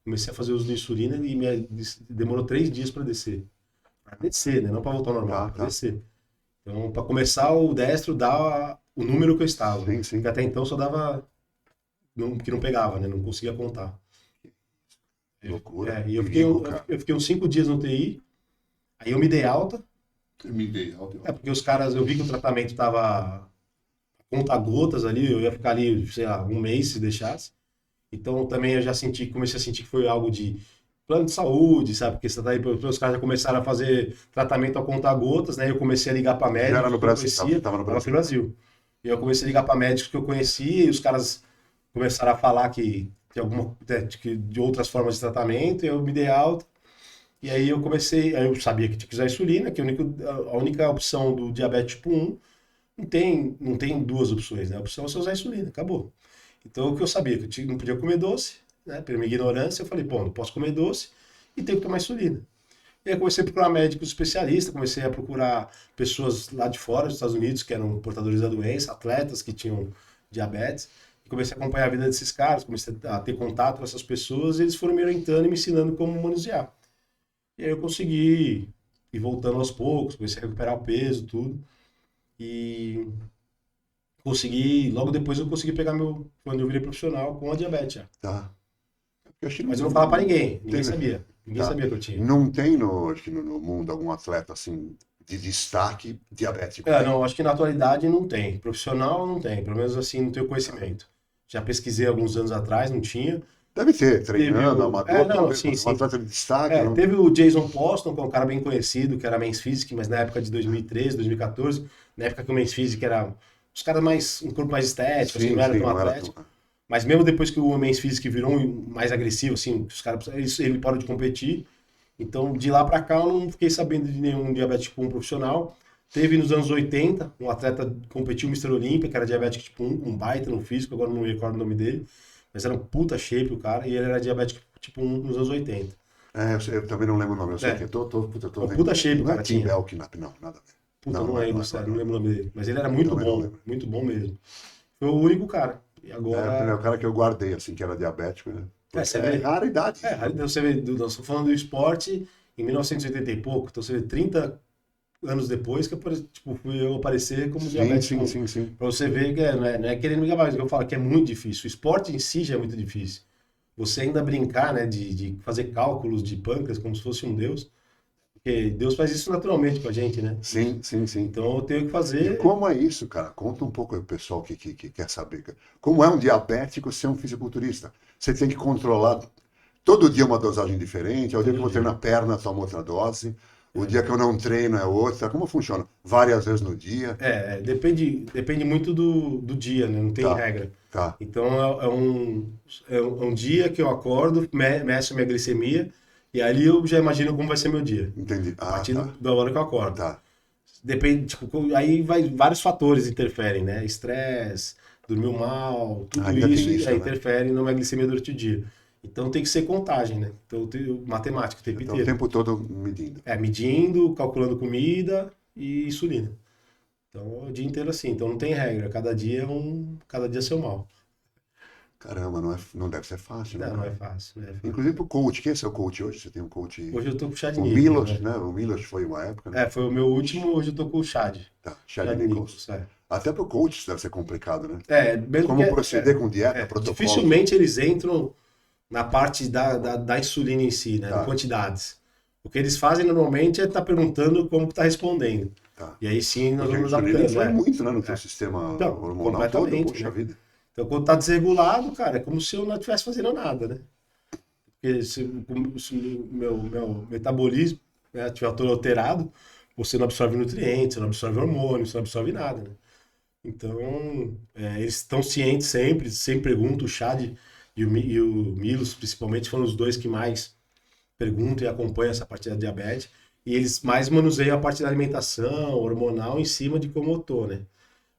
Comecei a fazer uso de insulina e demorou 3 dias para descer. Pra descer, né? Não para voltar ao normal, Tá, para tá. descer. Então, para começar o destro, dá o número que eu estava. Sim, Porque sim. até então só dava que não pegava, né? Não conseguia contar. Loucura. E Perigo, cara. eu fiquei uns 5 dias no TI, aí eu me dei alta, Eu me dei alta. porque os caras, eu vi que o tratamento tava conta gotas ali, eu ia ficar ali, sei lá, um mês se deixasse. Então também eu já senti, comecei a sentir que foi algo de plano de saúde, sabe? Porque você tá aí, os caras já começaram a fazer tratamento a conta gotas, né? Eu comecei a ligar para Já era médicos no que eu Brasil, conhecia, tava no tava aqui Brasil. no Brasil. E eu comecei a ligar para médicos que eu conhecia e os caras começaram a falar que tem de outras formas de tratamento, e eu me dei alta. E aí eu comecei, aí eu sabia que tinha que usar insulina, que a única opção do diabetes tipo 1 não tem duas opções, né? A opção é você usar insulina, acabou. Então o que eu sabia, que não podia comer doce, né? Pela minha ignorância, eu falei, pô, não posso comer doce e tenho que tomar insulina. E aí eu comecei a procurar médicos especialistas, comecei a procurar pessoas lá de fora, dos Estados Unidos, que eram portadores da doença, atletas que tinham diabetes. E comecei a acompanhar a vida desses caras, comecei a ter contato com essas pessoas, e eles foram me orientando e me ensinando como manusear. E aí eu consegui ir voltando aos poucos, comecei a recuperar o peso, tudo. E consegui, logo depois eu consegui pegar quando eu virei profissional, com a diabetes já. Tá. Eu acho que Mas eu não falava pra ninguém, tem, ninguém né? sabia. Ninguém Tá. sabia que eu tinha. Não tem acho que no mundo algum atleta assim de destaque diabético. Tem. Não, acho que na atualidade não tem. Profissional não tem, pelo menos assim, não tenho Tá. conhecimento. Já pesquisei alguns anos atrás, não tinha. Deve ter, Teve treinando, o. amador, Não, talvez, sim, mas um sim. atleta de destaque, não. Teve o Jason Poston, que é um cara bem conhecido, que era Men's Physique, mas na época de 2013, 2014, na época que o Men's Physique era os caras mais, um corpo mais estético, assim, Sim, não era sim, tão não era tão. atlético. Mas mesmo depois que o Men's Physique virou mais agressivo, assim, os caras, ele parou de competir. Então, de lá pra cá, eu não fiquei sabendo de nenhum diabético tipo 1 profissional. Teve nos anos 80, um atleta que competiu o Mr. Olímpia, que era diabético tipo 1, um baita no físico, agora não me recordo o nome dele. Mas era um puta shape o cara, e ele era diabético tipo 1 nos anos 80. Eu também não lembro o nome, eu sei que É, eu tô um puta vendo. shape o Não é cara Tim tinha. Belknap, não, nada a ver. Puta, Não, não não é, não lembro, é, não é, sério, não não é. lembro o nome dele. Mas ele era Também não lembro. muito bom mesmo. Foi o único cara. E É o agora. primeiro cara que eu guardei, assim, que era diabético, né? Porque Você é vê. raridade isso, Aí não? você vê, nós estamos falando do esporte em 1980 e pouco, então você vê 30 anos depois que tipo, fui eu aparecer como Sim, diabético sim, 1. sim, sim. Pra você ver que não é querendo me gabar, mas eu falo que é muito difícil. O esporte em si já é muito difícil. Você ainda brincar, né, de fazer cálculos de pâncreas como se fosse um deus, porque Deus faz isso naturalmente com a gente, né? Sim, sim, sim. Então eu tenho que E fazer. como é isso, cara? Conta um pouco aí, o pessoal que quer saber, cara. Como é um diabético ser um fisiculturista? Você tem que controlar todo dia uma dosagem diferente. É o dia que eu Todo vou dia. treinar perna, tomo outra dose. O dia É, que eu não treino é outra. Como funciona? Várias vezes no dia. depende muito do dia, né? Não tem Tá, regra. tá. Então é um dia que eu acordo, meço a minha glicemia, e ali eu já imagino como vai ser meu dia. Entendi. A Ah, partir tá. da hora que eu acordo. Tá. Depende, tipo, aí vários fatores interferem, né? Estresse, dormiu mal, tudo Ainda tem isso isso, né? interfere na minha glicemia durante o dia. Então tem que ser contagem, né? Então tem matemática o tempo Então, o inteiro. tempo todo medindo. Medindo, calculando comida e insulina. Então, é o dia inteiro assim. Então, não tem regra. Cada dia é seu mal. Caramba, não deve ser fácil, né, Não, não é cara? fácil, não é fácil. Inclusive pro coach. Quem é seu coach hoje? Você tem um coach. Hoje eu tô com o Chad O Nichols, Milos, né? né? O Milos foi uma época, né? Foi o meu último, hoje eu tô com o Chad. Tá, Chad Chad Nichols. Nichols, é. Até pro coach isso deve ser complicado, né? Mesmo Como que proceder com dieta, protocolo. dificilmente eles entram na parte da insulina em si, né? Tá. De quantidades. O que eles fazem normalmente é estar perguntando como que tá respondendo. Tá. E aí sim nós Porque a vamos insulina adaptando. influi né? muito, né, no teu sistema Então, hormonal todo, completamente, poxa né? vida. Então quando tá desregulado, cara, é como se eu não estivesse fazendo nada, né? Porque se o meu metabolismo, né, estiver todo alterado, você não absorve nutrientes, você não absorve hormônios, você não absorve nada, né? Então, eles estão cientes sempre perguntam, o Chad e o Milos, principalmente, foram os dois que mais perguntam e acompanham essa parte da diabetes, e eles mais manuseiam a parte da alimentação, hormonal, em cima de como eu tô, né?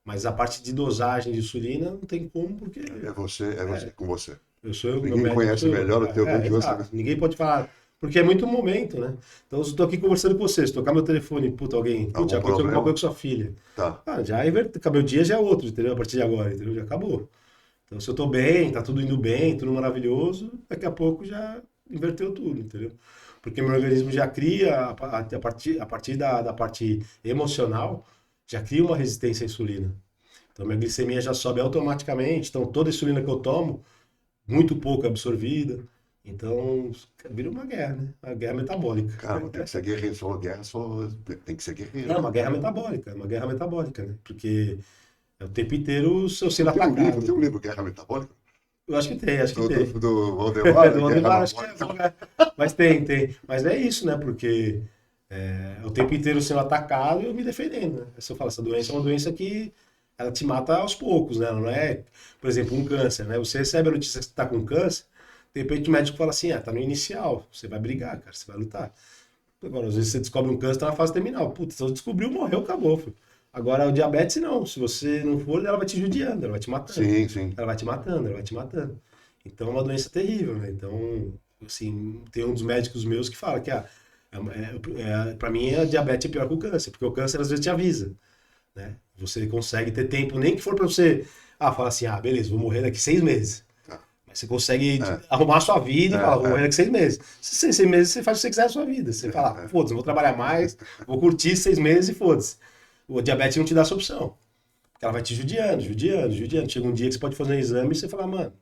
Mas a parte de dosagem de insulina não tem como, porque É você com você. eu sou o meu Ninguém médico. conhece Sou eu. melhor o teu do que você. Exato. Ninguém pode falar. Porque é muito momento, né? Então, se eu tô aqui conversando com você, se tocar meu telefone, puta, alguém, Algum já aconteceu alguma problema? coisa com sua filha. Tá. Já acabou o dia, já é outro, entendeu? A partir de agora, entendeu? Já acabou. Então, se eu tô bem, tá tudo indo bem, tudo maravilhoso, daqui a pouco já inverteu tudo, entendeu? Porque meu organismo já cria, a partir da parte emocional, já cria uma resistência à insulina. Então, minha glicemia já sobe automaticamente. Então, toda a insulina que eu tomo, muito pouco é absorvida. Então, vira uma guerra, né? Uma guerra metabólica. Cara, tem que ser guerreiro. Você falou guerra, tem que ser guerreiro. É uma guerra metabólica, né? Porque é o tempo inteiro eu sendo Tem um livro, atacado. tem um livro, Guerra Metabólica? Eu acho que tem. Do Valdemar, Do Guerra Aldemar, acho que Metabólica. Mas tem. Mas é isso, né? Porque o tempo inteiro sendo atacado e eu me defendendo, né? Se eu falo, essa doença é uma doença que ela te mata aos poucos, né? Ela não é, por exemplo, um câncer, né? Você recebe a notícia que você tá com câncer, de repente o médico fala assim, tá no inicial, você vai brigar, cara, você vai lutar. Agora, às vezes você descobre um câncer, tá na fase terminal. Putz, então descobriu, morreu, acabou, filho. Agora, o diabetes não. Se você não for, ela vai te judiando, ela vai te matando. Sim, sim. Ela vai te matando, ela vai te matando. Então, é uma doença terrível, né? Então, assim, tem um dos médicos meus que fala que, pra mim, a diabetes é pior que o câncer, porque o câncer às vezes te avisa, né? Você consegue ter tempo, nem que for pra você, falar assim, beleza, vou morrer daqui 6 meses. Tá. Mas você consegue arrumar a sua vida e falar, vou morrer daqui 6 meses. Se 6 meses você faz o que você quiser na sua vida. Você fala, foda-se, não vou trabalhar mais, vou curtir 6 meses e foda-se. O diabetes não te dá essa opção. Porque ela vai te judiando. Chega um dia que você pode fazer um exame e você fala, mano,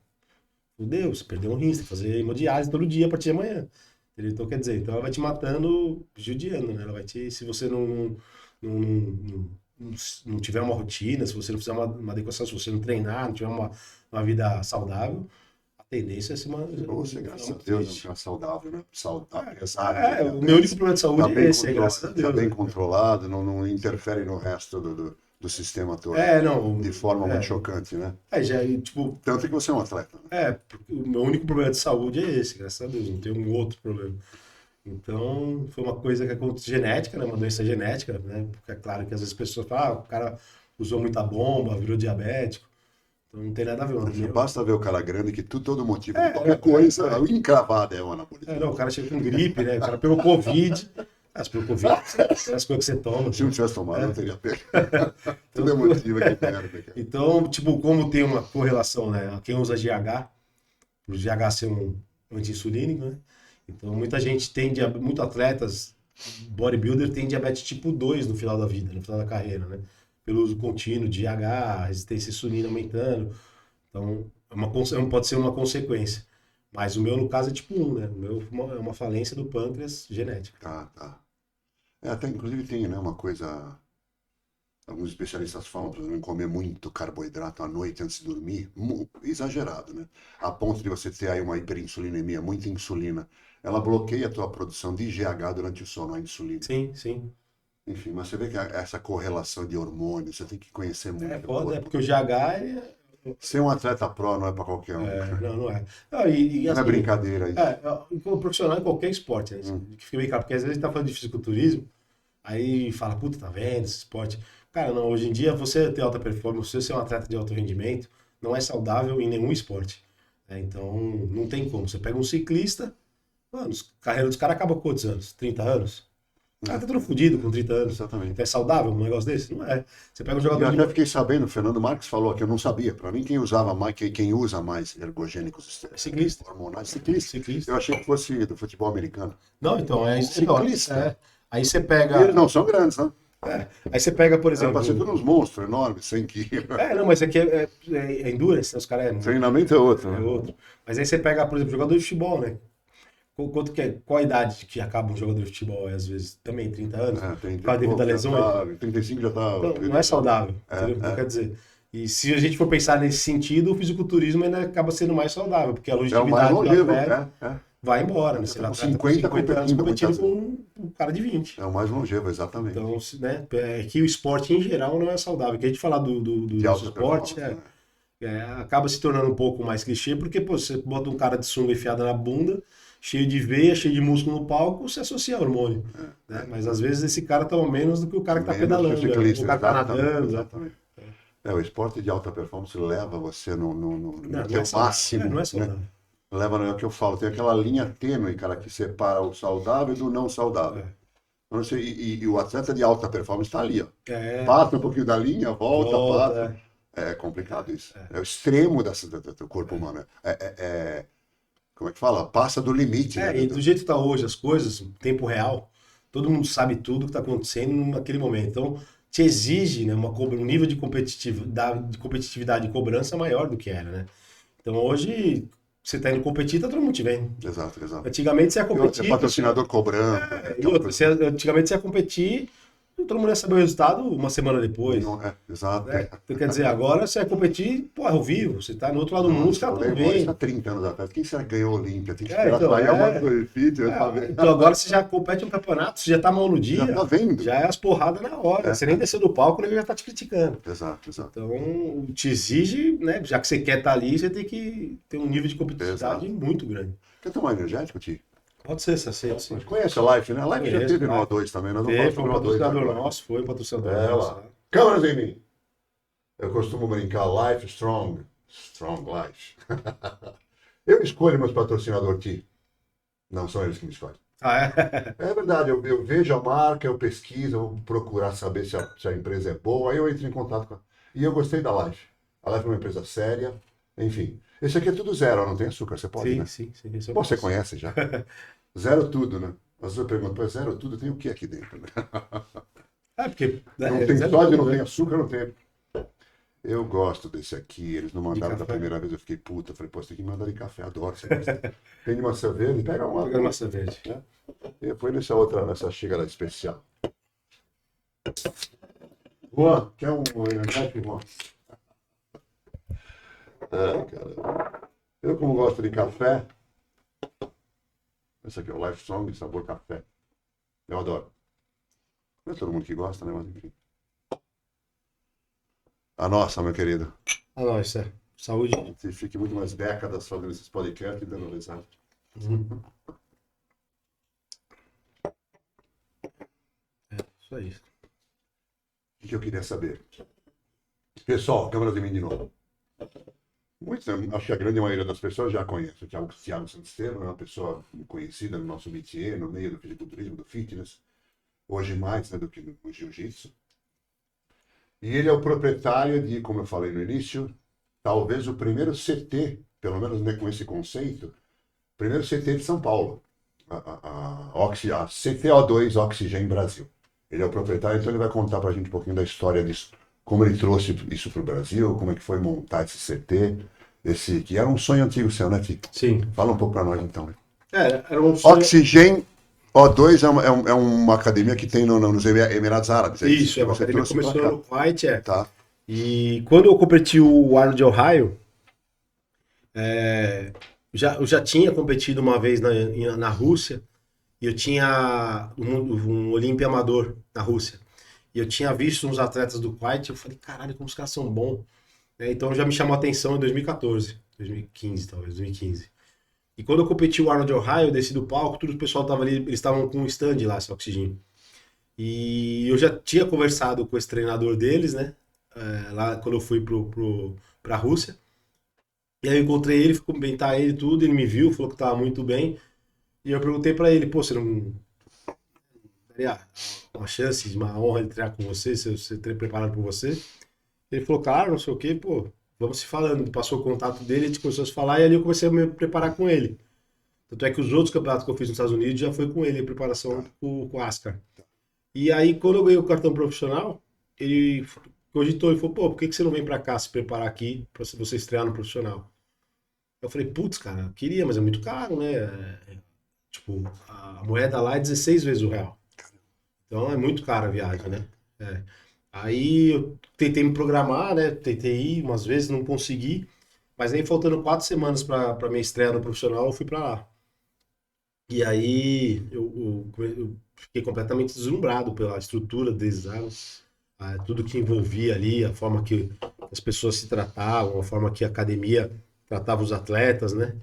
meu Deus, você perdeu um rim, você tem que fazer hemodiálise todo dia a partir de amanhã. Entendeu? Então, quer dizer, então ela vai te matando, judiando, né? Ela vai te, se você não tiver uma rotina, se você não fizer uma adequação, se você não treinar, não tiver uma vida saudável, a tendência é ser uma. Você, graças a Deus, é um cara saudável, né? Saudável, o meu único problema de saúde é esse, graças a Deus. Está bem né? controlado, não interfere no resto do sistema todo. Não. De forma muito chocante, né? Tipo. Tanto que você é um atleta. Né? O meu único problema de saúde é esse, graças a Deus, não tem um outro problema. Então, foi uma coisa que aconteceu genética, né? Uma doença genética, né? Porque é claro que às vezes as pessoas falam, o cara usou muita bomba, virou diabético. Então não tem nada a ver. Basta ver o cara grande que todo motivo de qualquer coisa, encravada é o anabolismo. O cara chega com gripe, né? O cara pegou Covid. Se pegou Covid, as coisas que você toma. Se não tivesse tomado, não teria pego. Tudo é motivo que merda, cara. Então, tipo, como tem uma correlação, né? Quem usa GH, por GH ser um anti-insulínico, né? Então, muita gente muito atletas, bodybuilder, tem diabetes tipo 2 no final da vida, no final da carreira, né? Pelo uso contínuo de GH, resistência à insulina aumentando. Então, pode ser uma consequência. Mas o meu, no caso, é tipo 1, né? O meu é uma falência do pâncreas genética. Tá. Até inclusive tem, né, uma coisa. Alguns especialistas falam para não comer muito carboidrato à noite antes de dormir. Exagerado, né? A ponto de você ter aí uma hiperinsulinemia, muita insulina. Ela bloqueia a tua produção de GH durante o sono, a insulina. Sim. Enfim, mas você vê que essa correlação de hormônios, você tem que conhecer muito. Porque o GH Ser um atleta pro não é para qualquer um. Não é. Não é brincadeira isso. Como profissional em qualquer esporte, né? Fica meio claro, porque às vezes a gente tá falando de fisiculturismo, aí fala, puta, tá vendo esse esporte? Cara, não, hoje em dia você ter alta performance, você ser um atleta de alto rendimento, não é saudável em nenhum esporte. Né? Então, não tem como. Você pega um ciclista, mano, a carreira dos caras acaba com quantos anos? 30 anos? O cara tá todo fudido com 30 anos. Exatamente. É saudável um negócio desse? Não é. Você pega um Eu jogador até de... fiquei sabendo, o Fernando Marques falou que eu não sabia. Para mim, quem usa mais ergogênicos Ciclista. hormonais, ciclista. Ciclista. Eu achei que fosse do futebol americano. Não, então, é isso. Ciclista. É. Aí você E pega... eles não são grandes, né? Aí você pega, por Era exemplo... para ser todos uns monstros enormes, 100 quilos. Não, mas aqui é endurance, né? Os caras... Treinamento é outro, É né? outro. Mas aí você pega, por exemplo, jogador de futebol, né? Qual a idade que acaba um jogador de futebol, às vezes? Também, 30 anos? Por causa devido a lesões? 35 já está. Então, não é saudável, entendeu? Então, quer dizer, e se a gente for pensar nesse sentido, o fisiculturismo ainda acaba sendo mais saudável, porque a É o mais longevidade do longevo, atleta vai embora, né? Tá Você com atleta 50 anos competindo, competindo muitas com um cara de 20. É o mais longevo, exatamente. Então, né, é que o esporte em geral não é saudável. Que a gente falar do De nosso alta esporte performance, acaba se tornando um pouco mais clichê, porque pô, você bota um cara de sunga enfiada na bunda, cheio de veia, cheio de músculo no palco, você associa a hormônio. Né? Mas às vezes esse cara toma menos do que o cara que tá Menos pedalando, que o ciclista, o cara que tá exatamente, nadando. Né? exatamente. O esporte de alta performance leva você no Não teu é saudável. máximo. Não é né? saudável. Leva, não é o que eu falo, tem aquela linha tênue, cara, que separa o saudável do não saudável. Então, e o atleta de alta performance está ali, ó. Passa um pouquinho da linha, volta, passa. É complicado isso. É o extremo do corpo humano. Como é que fala? Passa do limite. Né? E do jeito que está hoje as coisas, em tempo real, todo mundo sabe tudo que está acontecendo naquele momento. Então, te exige, né, um nível de competitividade e cobrança maior do que era, né? Então, hoje, você está indo competir, tá todo mundo te vendo. Exato. Antigamente, você ia competir... É patrocinador cobrando. Antigamente, você ia competir... Todo mundo ia saber o resultado uma semana depois. Exato. Então, quer dizer, agora você vai competir, pô, ao vivo. Você tá no outro lado do mundo, os caras estão vendo. Isso há 30 anos atrás. Quem será que ganhou a Olímpia? Tem que esperar sair alguma coisa. Então agora você já compete um campeonato, você já tá mal no dia. Já tá vendo. Já é as porradas na hora. Você nem desceu do palco, ele já tá te criticando. Exato. Então, te exige, né? Já que você quer estar ali, você tem que ter um nível de competitividade muito grande. Quer tomar energético, Ti? Pode ser, sim. Mas conhece a Life, né? A Life já teve no O2 também. Nós não falamos Foi um sobre o O2 patrocinador agora. nosso, foi um patrocinador É nosso. lá. Câmeras em mim. Eu costumo brincar Life Strong. Strong Life. Eu escolho meus patrocinadores, Ti. Não são eles que me escolhem. É verdade, eu vejo a marca, eu pesquiso, eu vou procurar saber se a empresa é boa, aí eu entro em contato com ela. E eu gostei da Life. A Life é uma empresa séria, enfim. Esse aqui é tudo zero, não tem açúcar, você pode, né? Sim. Bom, você conhece já. Zero tudo, né? Às vezes eu pergunto, pô, zero tudo, tem o que aqui dentro? Né? Porque... Não tem sódio, não tem açúcar, não tem... Eu gosto desse aqui, eles não mandaram da primeira vez, eu fiquei puta, falei, pô, você tem que mandar de café, adoro. Tem de maçã verde, pega uma. Pega maçã verde. Né? E põe nessa xícara especial. Juan, quer um energético, Juan? Cara. Eu, como gosto de café, esse aqui é o Life Strong, sabor café. Eu adoro. Não é todo mundo que gosta, né? Mas enfim. A nossa, meu querido. A nossa. Saúde. Você fique muito mais décadas fazendo esses podcasts e dando risada. Isso aí. O que eu queria saber? Pessoal, câmera de mim de novo. Acho que a grande maioria das pessoas já conhece o Thiago Santisteiro, é uma pessoa conhecida no nosso métier, no meio do fisiculturismo, do fitness, hoje mais, né, do que no jiu-jitsu. E ele é o proprietário de, como eu falei no início, talvez o primeiro CT, pelo menos, né, com esse conceito, primeiro CT de São Paulo, a CTO2 Oxygen Brasil. Ele é o proprietário, então ele vai contar pra gente um pouquinho da história disso. Como ele trouxe isso para o Brasil, como é que foi montar esse CT, que era um sonho antigo seu, né, Fico? Sim. Fala um pouco para nós, então. Era um sonho... Oxygen O2 é uma academia que tem nos Emirados Árabes. Isso, é uma academia que começou no Kuwait, Tá. E quando eu competi o Arnold Ohio, eu já tinha competido uma vez na Rússia, e eu tinha um Olímpia amador na Rússia. E eu tinha visto uns atletas do Kuwait, eu falei, caralho, como os caras são bons. Então já me chamou a atenção em 2014, 2015 talvez, 2015. E quando eu competi o Arnold Ohio, eu desci do palco, todo o pessoal tava ali, eles estavam com um stand lá, esse Oxygen. E eu já tinha conversado com esse treinador deles, né? Lá quando eu fui pra Rússia. E aí eu encontrei ele, fui cumprimentar ele e tudo, ele me viu, falou que tava muito bem. E eu perguntei pra ele, pô, você não uma chance, uma honra de treinar com você, se eu ter preparado por você. Ele falou, claro, não sei o quê, pô, vamos se falando. Passou o contato dele, a gente começou a se falar e ali eu comecei a me preparar com ele. Tanto é que os outros campeonatos que eu fiz nos Estados Unidos já foi com ele, a preparação com o Ascar. E aí, quando eu ganhei o cartão profissional, ele cogitou, ele falou, pô, por que você não vem pra cá se preparar aqui pra você estrear no profissional? Eu falei, putz, cara, eu queria, mas é muito caro, né? Tipo, a moeda lá é 16 vezes o real. Então é muito caro a viagem, né? É. Aí eu tentei me programar, né? Tentei ir umas vezes, não consegui. Mas aí faltando 4 semanas para minha estreia no profissional, eu fui para lá. E aí eu fiquei completamente deslumbrado pela estrutura deles lá, tudo que envolvia ali, a forma que as pessoas se tratavam, a forma que a academia tratava os atletas, né?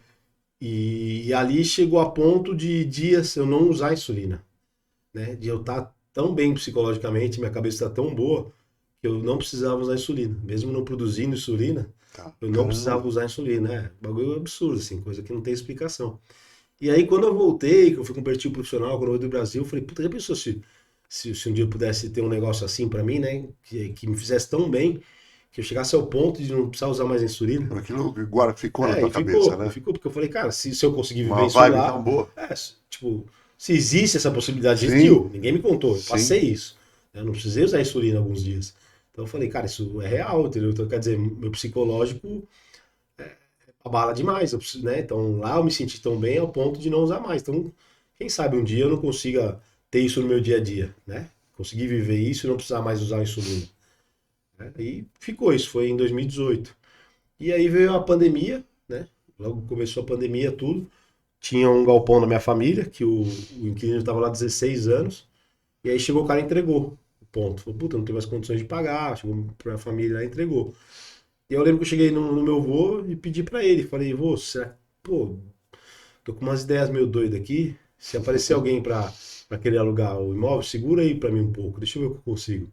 E ali chegou a ponto de dias eu não usar insulina, né? De eu estar tão bem psicologicamente, minha cabeça está tão boa, que eu não precisava usar insulina. Mesmo não produzindo insulina, Tá. eu não precisava usar insulina. É, bagulho absurdo, assim, coisa que não tem explicação. E aí, quando eu voltei, que eu fui convertido profissional, quando eu voltei do Brasil, eu falei, puta, já pensou se um dia eu pudesse ter um negócio assim pra mim, né? Que me fizesse tão bem, que eu chegasse ao ponto de não precisar usar mais insulina. Aquilo agora ficou na É, tua cabeça, e né? ficou, porque eu falei, cara, se eu conseguir viver Uma isso vibe lá, tão boa. tipo, se existe essa possibilidade, Sim, existiu, ninguém me contou, eu sim. passei isso. Eu não precisei usar insulina alguns dias. Então eu falei, cara, isso é real, entendeu? Então, quer dizer, meu psicológico abala demais, né? Então lá eu me senti tão bem ao ponto de não usar mais. Então, quem sabe um dia eu não consiga ter isso no meu dia a dia, né? Conseguir viver isso e não precisar mais usar insulina, né? E ficou isso, foi em 2018. E aí veio a pandemia, né? Logo começou a pandemia, tudo. Tinha um galpão na minha família, que o inquilino estava lá há 16 anos, e aí chegou o cara e entregou o ponto. Falou, puta, não tenho mais condições de pagar, chegou pra família lá e entregou. E eu lembro que eu cheguei no meu vô e pedi pra ele, falei, vô, será, pô, tô com umas ideias meio doidas aqui, se aparecer alguém pra querer alugar o imóvel, segura aí pra mim um pouco, deixa eu ver o que eu consigo.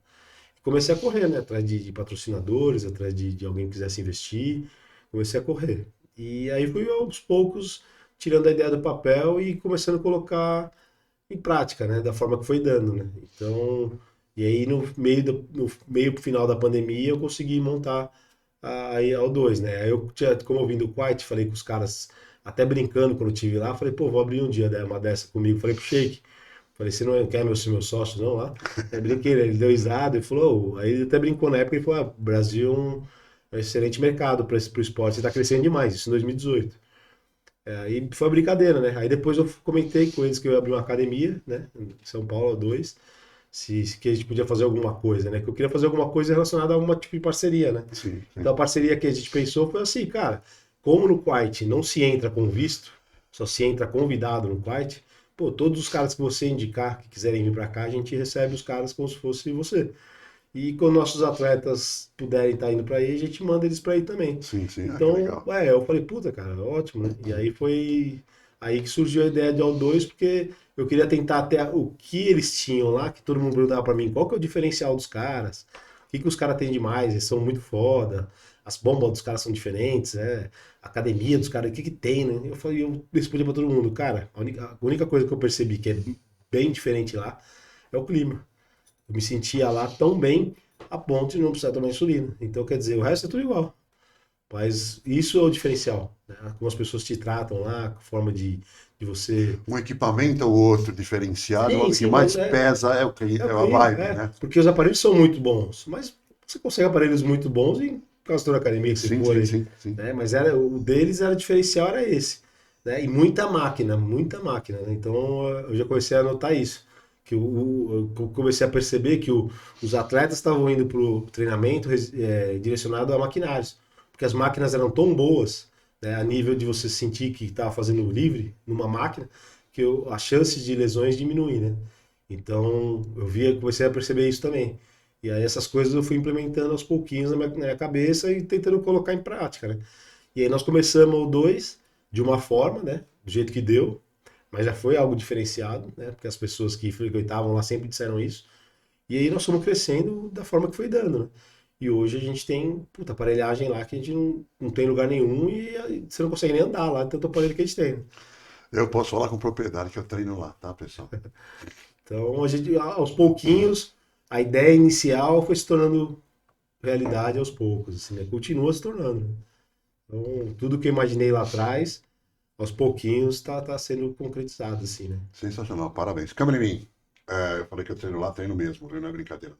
Comecei a correr, né? Atrás de patrocinadores, atrás de alguém que quisesse investir. Comecei a correr. E aí fui aos poucos tirando a ideia do papel e começando a colocar em prática, né? Da forma que foi dando, né? Então, e aí no meio pro final da pandemia eu consegui montar a O2, né? Aí eu tinha, como eu vim do Kuwait, falei com os caras, até brincando quando eu estive lá, falei, pô, vou abrir um dia uma dessa comigo. Falei pro Sheik, falei, você não quer meu sócio não lá? Aí brinquei, ele deu risada e falou, aí ele até brincou na época e falou, o Brasil é um excelente mercado para o esporte, está crescendo demais, isso em 2018. Aí foi uma brincadeira, né? Aí depois eu comentei com eles que eu ia abrir uma academia, né? Em São Paulo, dois, que a gente podia fazer alguma coisa, né? Que eu queria fazer alguma coisa relacionada a alguma tipo de parceria, né? Sim, sim. Então a parceria que a gente pensou foi assim, cara, como no Kuwait não se entra com visto, só se entra convidado no Kuwait, pô, todos os caras que você indicar que quiserem vir para cá, a gente recebe os caras como se fosse você. E quando nossos atletas puderem estar indo para aí, a gente manda eles para aí também. Sim, sim. Ah, que Então, legal. eu falei, puta, cara, ótimo, né? E aí foi aí que surgiu a ideia de O2, porque eu queria tentar até o que eles tinham lá, que todo mundo perguntava para mim, qual que é o diferencial dos caras? O que os caras têm de mais? Eles são muito foda, as bombas dos caras são diferentes, a academia dos caras, o que que tem, né? Eu falei, eu respondi para todo mundo, cara, a única coisa que eu percebi que é bem diferente lá é o clima. Eu me sentia lá tão bem a ponto de não precisar tomar insulina. Então, quer dizer, o resto é tudo igual. Mas isso é o diferencial, né? Como as pessoas te tratam lá, a forma de você. Um equipamento ou outro diferenciado, Sim, mas o que sim, mais mas pesa é é é o a clima, vibe, né? porque os aparelhos são muito bons, mas você consegue aparelhos muito bons em quase toda academia que você Sim, for sim, aí, sim, sim. né? Mas o deles era diferencial, era esse, né? E muita máquina, né? Então eu já comecei a notar isso, que eu comecei a perceber que os atletas estavam indo para o treinamento direcionado a maquinários, porque as máquinas eram tão boas, né, a nível de você sentir que estava fazendo livre numa máquina, que as chances de lesões diminuem, né? Então, comecei a perceber isso também. E aí essas coisas eu fui implementando aos pouquinhos na minha cabeça e tentando colocar em prática, né? E aí nós começamos o 2 de uma forma, né? Do jeito que deu, mas já foi algo diferenciado, né? Porque as pessoas que frequentavam lá sempre disseram isso. E aí nós fomos crescendo da forma que foi dando, né? E hoje a gente tem, puta, aparelhagem lá que a gente não tem lugar nenhum e aí você não consegue nem andar lá, de tanto aparelho que a gente tem, né? Eu posso falar com propriedade que eu treino lá, tá, pessoal? Então, a gente, aos pouquinhos, a ideia inicial foi se tornando realidade aos poucos, assim, né? Continua se tornando, né? Então, tudo que eu imaginei lá atrás, aos pouquinhos, tá sendo concretizado, assim, né? Sensacional, parabéns. Câmera em mim. Eu falei que eu treino lá, treino mesmo, não é brincadeira.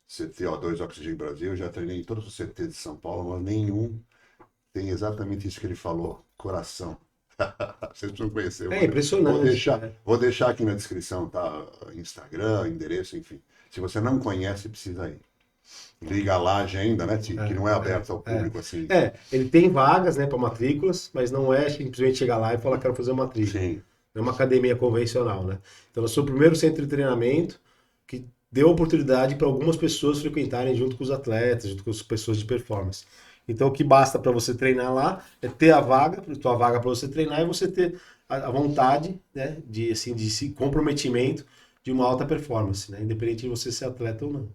CT-O2 Oxigênio Brasil, eu já treinei em todos os CTs de São Paulo, mas nenhum tem exatamente isso que ele falou, coração. Vocês precisam conhecer. É impressionante. Vou deixar aqui na descrição, tá? Instagram, endereço, enfim. Se você não conhece, precisa ir. Liga lá a agenda, né, Ti? Que não é aberto ao público assim. Ele tem vagas, né, para matrículas, mas não é simplesmente chegar lá e falar quero fazer uma matrícula. Sim. Não é uma academia convencional, né? Então, eu sou o primeiro centro de treinamento que deu oportunidade para algumas pessoas frequentarem junto com os atletas, junto com as pessoas de performance. Então, o que basta para você treinar lá é ter a vaga para você treinar e você ter a vontade, né, de esse comprometimento de uma alta performance, né, independente de você ser atleta ou não.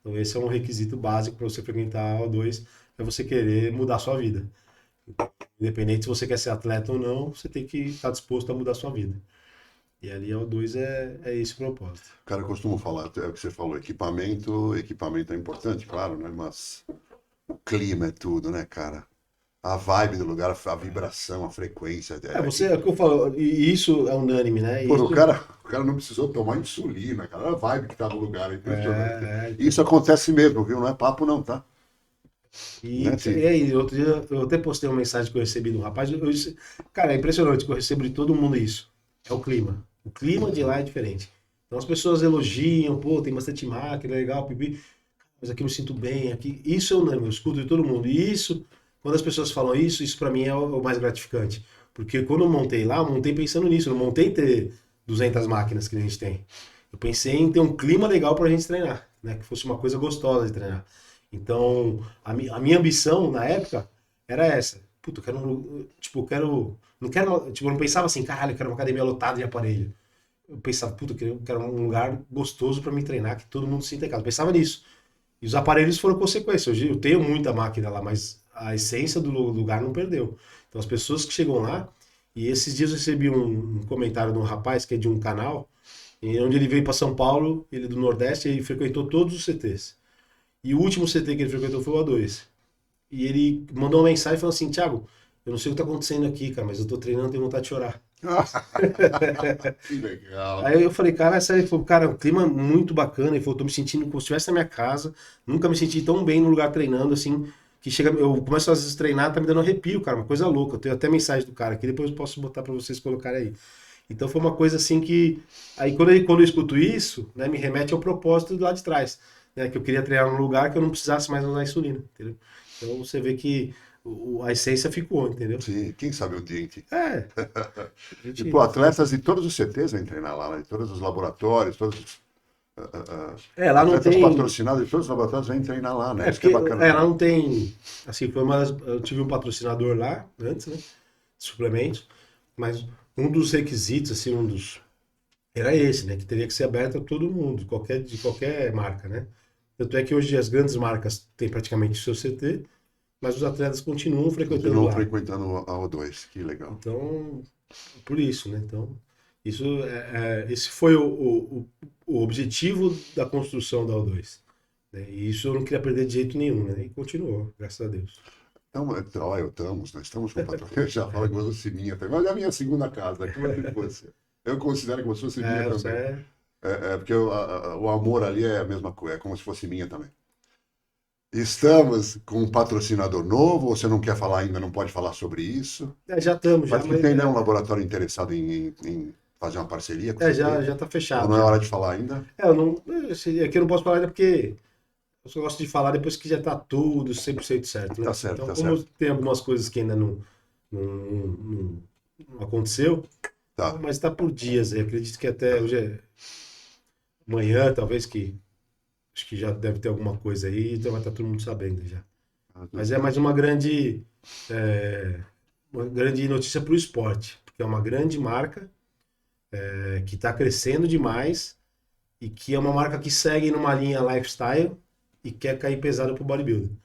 Então, esse é um requisito básico para você frequentar a O2, é você querer mudar a sua vida. Independente se você quer ser atleta ou não, você tem que estar disposto a mudar a sua vida. E ali a O2 é esse o propósito. Cara, eu costumo falar, é o que você falou, equipamento é importante, claro, né? Mas o clima é tudo, né, cara? A vibe do lugar, a vibração, a frequência. É o que eu falo, e isso é unânime, né? Pô, Isso, o cara não precisou tomar insulina, cara. Olha a vibe que tá no lugar, é impressionante. Isso acontece mesmo, viu? Não é papo não, tá? E, Né, Ti? e aí, outro dia eu até postei uma mensagem que eu recebi de um rapaz. Cara, é impressionante que eu recebo de todo mundo isso. É o clima. O clima de lá é diferente. Então as pessoas elogiam, pô, tem bastante máquina, legal, pipi. Mas aqui eu me sinto bem, aqui. Isso é unânime, eu escuto de todo mundo. E isso, quando as pessoas falam isso pra mim é o mais gratificante. Porque quando eu montei lá, eu montei pensando nisso. Eu não montei em ter 200 máquinas que a gente tem. Eu pensei em ter um clima legal pra gente treinar, né? Que fosse uma coisa gostosa de treinar. Então, a minha ambição na época era essa. Puta, eu quero, tipo, não quero, tipo, eu não pensava assim, caralho, eu quero uma academia lotada de aparelho. Eu pensava, puta, eu quero um lugar gostoso para me treinar, que todo mundo se sinta em casa. Eu pensava nisso. E os aparelhos foram consequência. Hoje eu tenho muita máquina lá, mas a essência do lugar não perdeu. Então, as pessoas que chegam lá, e esses dias eu recebi um comentário de um rapaz que é de um canal, onde ele veio para São Paulo, ele é do Nordeste, e ele frequentou todos os CTs. E o último CT que ele frequentou foi o A2. E ele mandou uma mensagem falando assim, Thiago, eu não sei o que tá acontecendo aqui, cara, mas eu tô treinando e tenho vontade de chorar. Que legal. Aí eu falei, cara, sério, ele falou, cara, o clima é muito bacana. Ele falou, tô me sentindo como se estivesse na minha casa. Nunca me senti tão bem no lugar treinando, assim, que chega, eu começo às vezes a treinar, tá me dando arrepio, cara, uma coisa louca. Eu tenho até mensagem do cara aqui, depois eu posso botar pra vocês colocarem aí. Então foi uma coisa assim que, aí quando eu escuto isso, né, me remete ao propósito do lado de trás. Né, que eu queria treinar num lugar que eu não precisasse mais usar insulina, entendeu? Então você vê que a essência ficou, entendeu? Sim, quem sabe um dia, hein, Ti? Gente, E, pô, atletas de todos os CTs vêm treinar lá, né? De todos os laboratórios, todos os lá não atletas tem. patrocinados de todos os laboratórios vêm treinar lá, né? Isso que Porque é bacana. lá não tem. Assim, eu tive um patrocinador lá antes, né? Suplementos, mas um dos requisitos, assim, era esse, né? Que teria que ser aberto a todo mundo, de qualquer marca, né? Tanto é que hoje as grandes marcas têm praticamente o seu CT, mas os atletas continuam frequentando Continuam lá. frequentando a O2, que legal. Então, por isso, né? Então, isso esse foi o objetivo da construção da O2. Né? E isso eu não queria perder de jeito nenhum, né? E continuou, graças a Deus. Então, nós estamos com patrocínio. Eu já falo que você minha também, mas é a minha segunda casa, como é que fosse. Eu considero que você minha também. Porque o amor ali é a mesma coisa, é como se fosse minha também. Estamos com um patrocinador novo, você não quer falar ainda, não pode falar sobre isso? Já estamos, já. Mas que tem, né, um laboratório interessado em fazer uma parceria com você? Já está fechado. Ou não é hora de falar ainda? Aqui eu não posso falar ainda porque eu só gosto de falar depois que já está tudo 100% certo. Né? Tá certo, então, tá como certo. tem algumas coisas que ainda não aconteceu, Tá. mas está por dias. Eu acredito que até hoje amanhã, talvez que acho que já deve ter alguma coisa aí, então vai estar todo mundo sabendo já. Mas é mais uma grande notícia para o esporte, porque é uma grande marca que está crescendo demais e que é uma marca que segue numa linha lifestyle e quer cair pesado para o bodybuilding.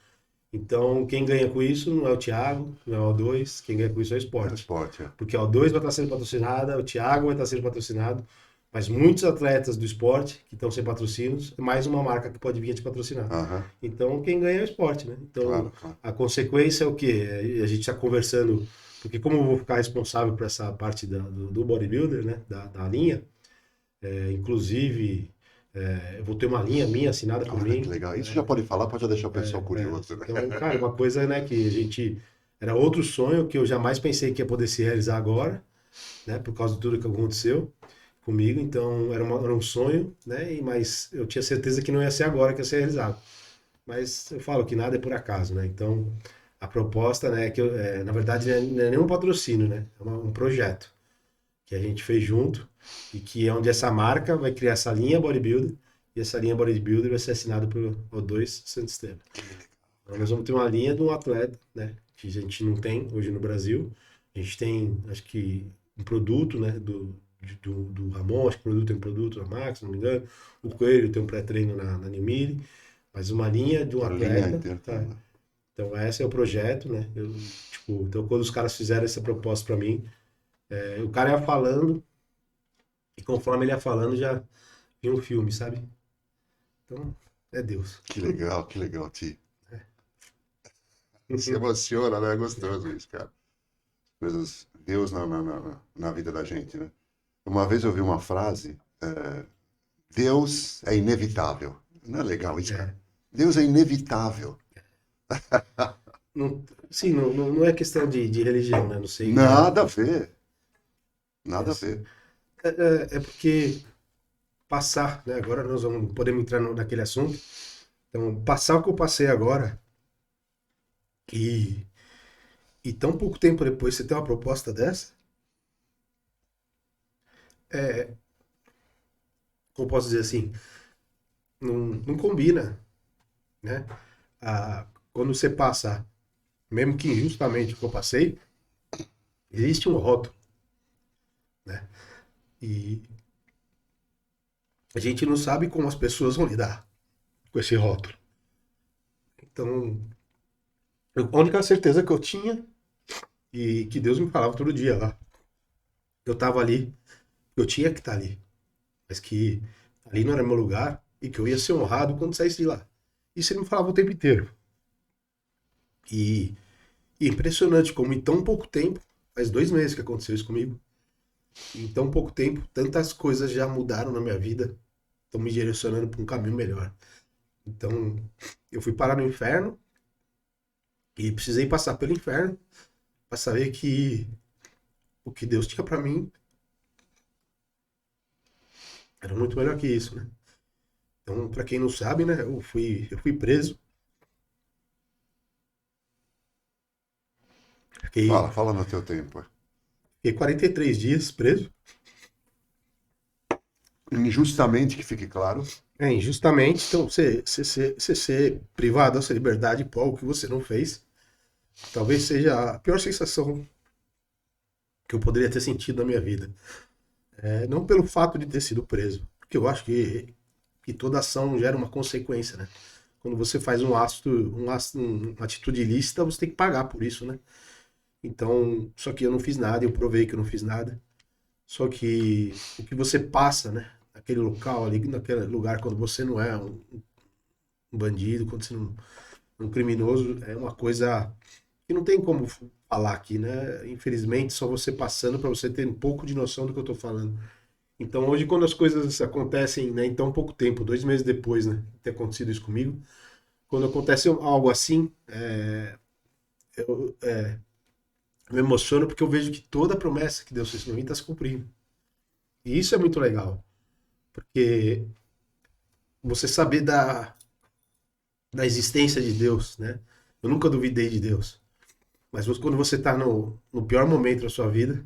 Então, quem ganha com isso não é o Thiago, não é o O2, quem ganha com isso é o esporte. Esporte, Porque a O2 vai estar sendo patrocinada, o Thiago vai estar sendo patrocinado, Mas muitos atletas do esporte que estão sem patrocínios, é mais uma marca que pode vir a te patrocinar. Aham, Então, quem ganha é o esporte, né? Então, claro, claro. a consequência é o quê? A gente está conversando, porque como eu vou ficar responsável por essa parte do bodybuilder, né? Da linha, inclusive, eu vou ter uma linha minha assinada por Olha que mim. legal. Isso já pode falar, pode já deixar o pessoal curioso, né? Então, cara, uma coisa, né, que a gente... Era outro sonho que eu jamais pensei que ia poder se realizar agora, né? Por causa de tudo que aconteceu comigo. Então, era um sonho, né? Mas eu tinha certeza que não ia ser agora que ia ser realizado. Mas eu falo que nada é por acaso, né? Então, a proposta, né, na verdade, não é nenhum patrocínio, né? É um projeto que a gente fez junto e que é onde essa marca vai criar essa linha bodybuilder e essa linha bodybuilder vai ser assinada pelo O2 Santo Esteban. Então, nós vamos ter uma linha de um atleta, né? Que a gente não tem hoje no Brasil. A gente tem, acho que, um produto, né? Do Ramon, acho que o produto tem um produto na Max, se não me engano. O Coelho tem um pré-treino na New Mille. Mas uma linha de um A linha atleta. inteira. Tá? Então, esse é o projeto, né? Então, quando os caras fizeram essa proposta para mim, o cara ia falando, e conforme ele ia falando, já vinha um filme, sabe? Então, é Deus. Que legal, Ti. Se emociona, né? É gostoso isso, cara. Coisas, Deus na vida da gente, né? Uma vez eu vi uma frase, Deus é inevitável. Não é legal isso, cara? Deus é inevitável. Não, sim, não é questão de religião, né? Não sei. Nada a ver. Nada a ver. É porque passar, né? Agora nós podemos entrar naquele assunto. Então, passar o que eu passei agora e tão pouco tempo depois você ter uma proposta dessa, como posso dizer assim, não combina, né? Quando você passa, mesmo que injustamente o que eu passei, existe um rótulo, né? E a gente não sabe como as pessoas vão lidar com esse rótulo. Então, a única certeza que eu tinha, e que Deus me falava todo dia lá, eu tava ali, eu tinha que estar ali, mas que ali não era meu lugar e que eu ia ser honrado quando saísse de lá. Isso ele me falava o tempo inteiro. E impressionante como em tão pouco tempo, faz 2 meses que aconteceu isso comigo, em tão pouco tempo, tantas coisas já mudaram na minha vida, estão me direcionando para um caminho melhor. Então, eu fui parar no inferno e precisei passar pelo inferno para saber que o que Deus tinha para mim era muito melhor que isso, né? Então, para quem não sabe, né, eu fui preso. Fiquei, Fala no teu tempo. fiquei 43 dias preso. Injustamente, que fique claro. Injustamente. Então, você ser privado dessa liberdade por algo que você não fez, talvez seja a pior sensação que eu poderia ter sentido na minha vida. Não pelo fato de ter sido preso, porque eu acho que toda ação gera uma consequência, né? Quando você faz uma atitude ilícita, você tem que pagar por isso, né? Então, só que eu não fiz nada, eu provei que eu não fiz nada. Só que o que você passa, né? Naquele local ali, naquele lugar, quando você não é um bandido, quando você não é um criminoso, é uma coisa que não tem como falar aqui, né? Infelizmente, só você passando para você ter um pouco de noção do que eu tô falando. Então, hoje, quando as coisas acontecem, né, em tão pouco tempo, 2 meses depois, né, de ter acontecido isso comigo, quando acontece algo assim, eu me emociono porque eu vejo que toda a promessa que Deus fez para mim está se cumprindo. E isso é muito legal, porque você saber da existência de Deus, né? Eu nunca duvidei de Deus, mas quando você está no pior momento da sua vida,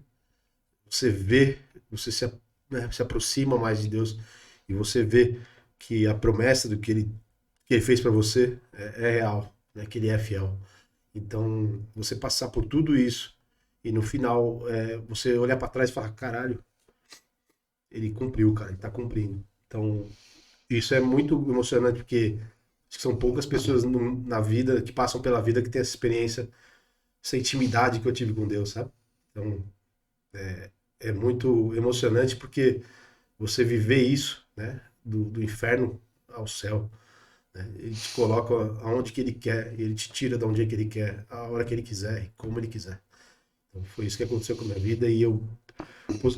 você vê, você se aproxima mais de Deus e você vê que a promessa do que ele fez para você é real, né? Que ele é fiel. Então, você passar por tudo isso e no final você olhar para trás e falar, caralho, ele cumpriu, cara, ele tá cumprindo. Então, isso é muito emocionante porque acho que são poucas pessoas na vida que passam pela vida que têm essa experiência, essa intimidade que eu tive com Deus, sabe? Então, é muito emocionante porque você viver isso, né? Do inferno ao céu, né? Ele te coloca aonde que ele quer, e ele te tira de onde que ele quer, a hora que ele quiser, e como ele quiser. Então foi isso que aconteceu com a minha vida e eu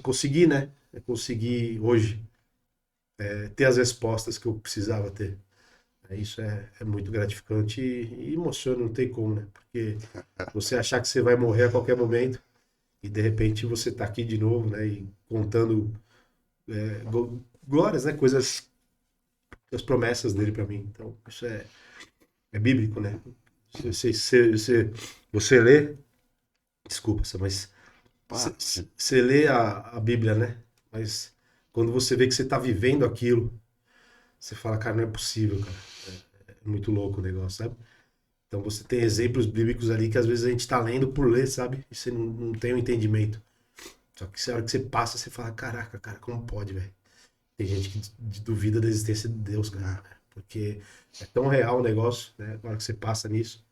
consegui, né? Eu consegui hoje ter as respostas que eu precisava ter. Isso é muito gratificante e emociona, não tem como, né? Porque você achar que você vai morrer a qualquer momento e de repente você tá aqui de novo, né? E contando glórias, né? Coisas, as promessas dele para mim. Então, isso é bíblico, né? Você lê, desculpa, mas Pá, você lê a Bíblia, né? Mas quando você vê que você tá vivendo aquilo, você fala, cara, não é possível, cara. É muito louco o negócio, sabe? Então você tem exemplos bíblicos ali que às vezes a gente tá lendo por ler, sabe? E você não tem o entendimento. Só que a hora que você passa, você fala, caraca, cara, como pode, velho? Tem gente que duvida da existência de Deus, cara. Porque é tão real o negócio, né? Na hora que você passa nisso.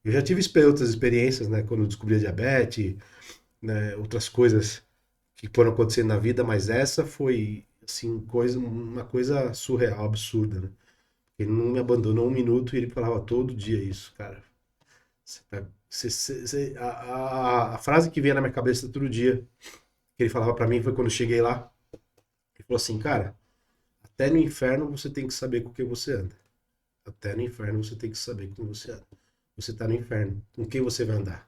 Eu já tive outras experiências, né? Quando eu descobri a diabetes, né? Outras coisas que foram acontecendo na vida, mas essa foi, assim, uma coisa surreal, absurda, né? Ele não me abandonou um minuto e ele falava todo dia isso, cara. A frase que vinha na minha cabeça todo dia, que ele falava pra mim, foi quando eu cheguei lá. Ele falou assim, cara, até no inferno você tem que saber com quem você anda. Até no inferno você tem que saber com quem você anda. Você tá no inferno, com quem você vai andar?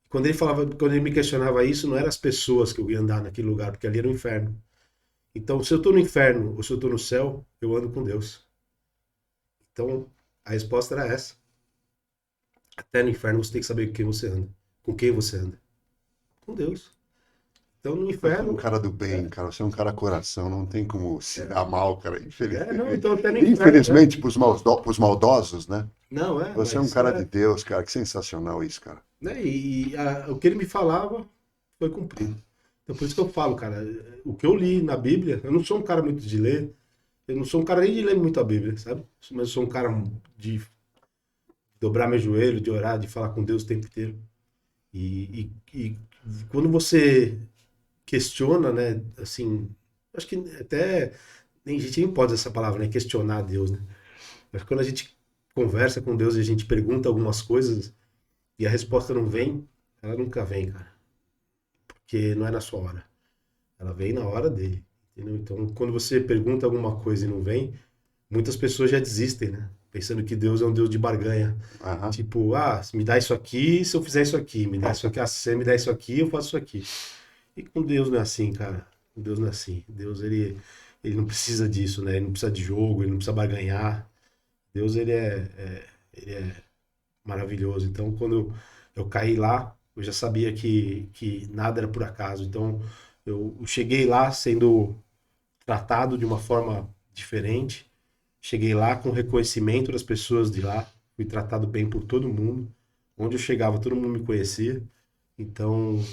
Quando ele me questionava isso, não eram as pessoas que eu ia andar naquele lugar, porque ali era o inferno. Então, se eu tô no inferno ou se eu tô no céu, eu ando com Deus. Então, a resposta era essa. Até no inferno você tem que saber com quem você anda. Com quem você anda? Com Deus. Então, no você é um inferno. cara do bem, cara. Você é um cara coração. Não tem como se dar mal, cara. Não, então até no inferno. Infelizmente, pros maldosos, né? Não, Você é um mas. cara de Deus, cara. Que sensacional isso, cara. Né, o que ele me falava foi cumprido. Então, por isso que eu falo, cara, o que eu li na Bíblia, eu não sou um cara muito de ler, eu não sou um cara nem de ler muito a Bíblia, sabe? Mas eu sou um cara de dobrar meu joelho, de orar, de falar com Deus o tempo inteiro. E quando você questiona, né, assim, acho que até nem a gente nem pode usar essa palavra, né, questionar Deus, né? Mas quando a gente conversa com Deus e a gente pergunta algumas coisas e a resposta não vem, ela nunca vem, cara, porque não é na sua hora. Ela vem na hora dele, entendeu? Então, quando você pergunta alguma coisa e não vem, muitas pessoas já desistem, né? Pensando que Deus é um Deus de barganha. Aham. Tipo, me dá isso aqui se eu fizer isso aqui. Me dá isso aqui, se você me dá isso aqui, eu faço isso aqui. E com Deus não é assim, cara. Com Deus não é assim. Deus, ele não precisa disso, né? Ele não precisa de jogo, ele não precisa barganhar. Deus, ele é maravilhoso. Então, quando eu caí lá, eu já sabia que nada era por acaso. Então, eu cheguei lá sendo tratado de uma forma diferente. Cheguei lá com reconhecimento das pessoas de lá. Fui tratado bem por todo mundo. Onde eu chegava, todo mundo me conhecia. Então,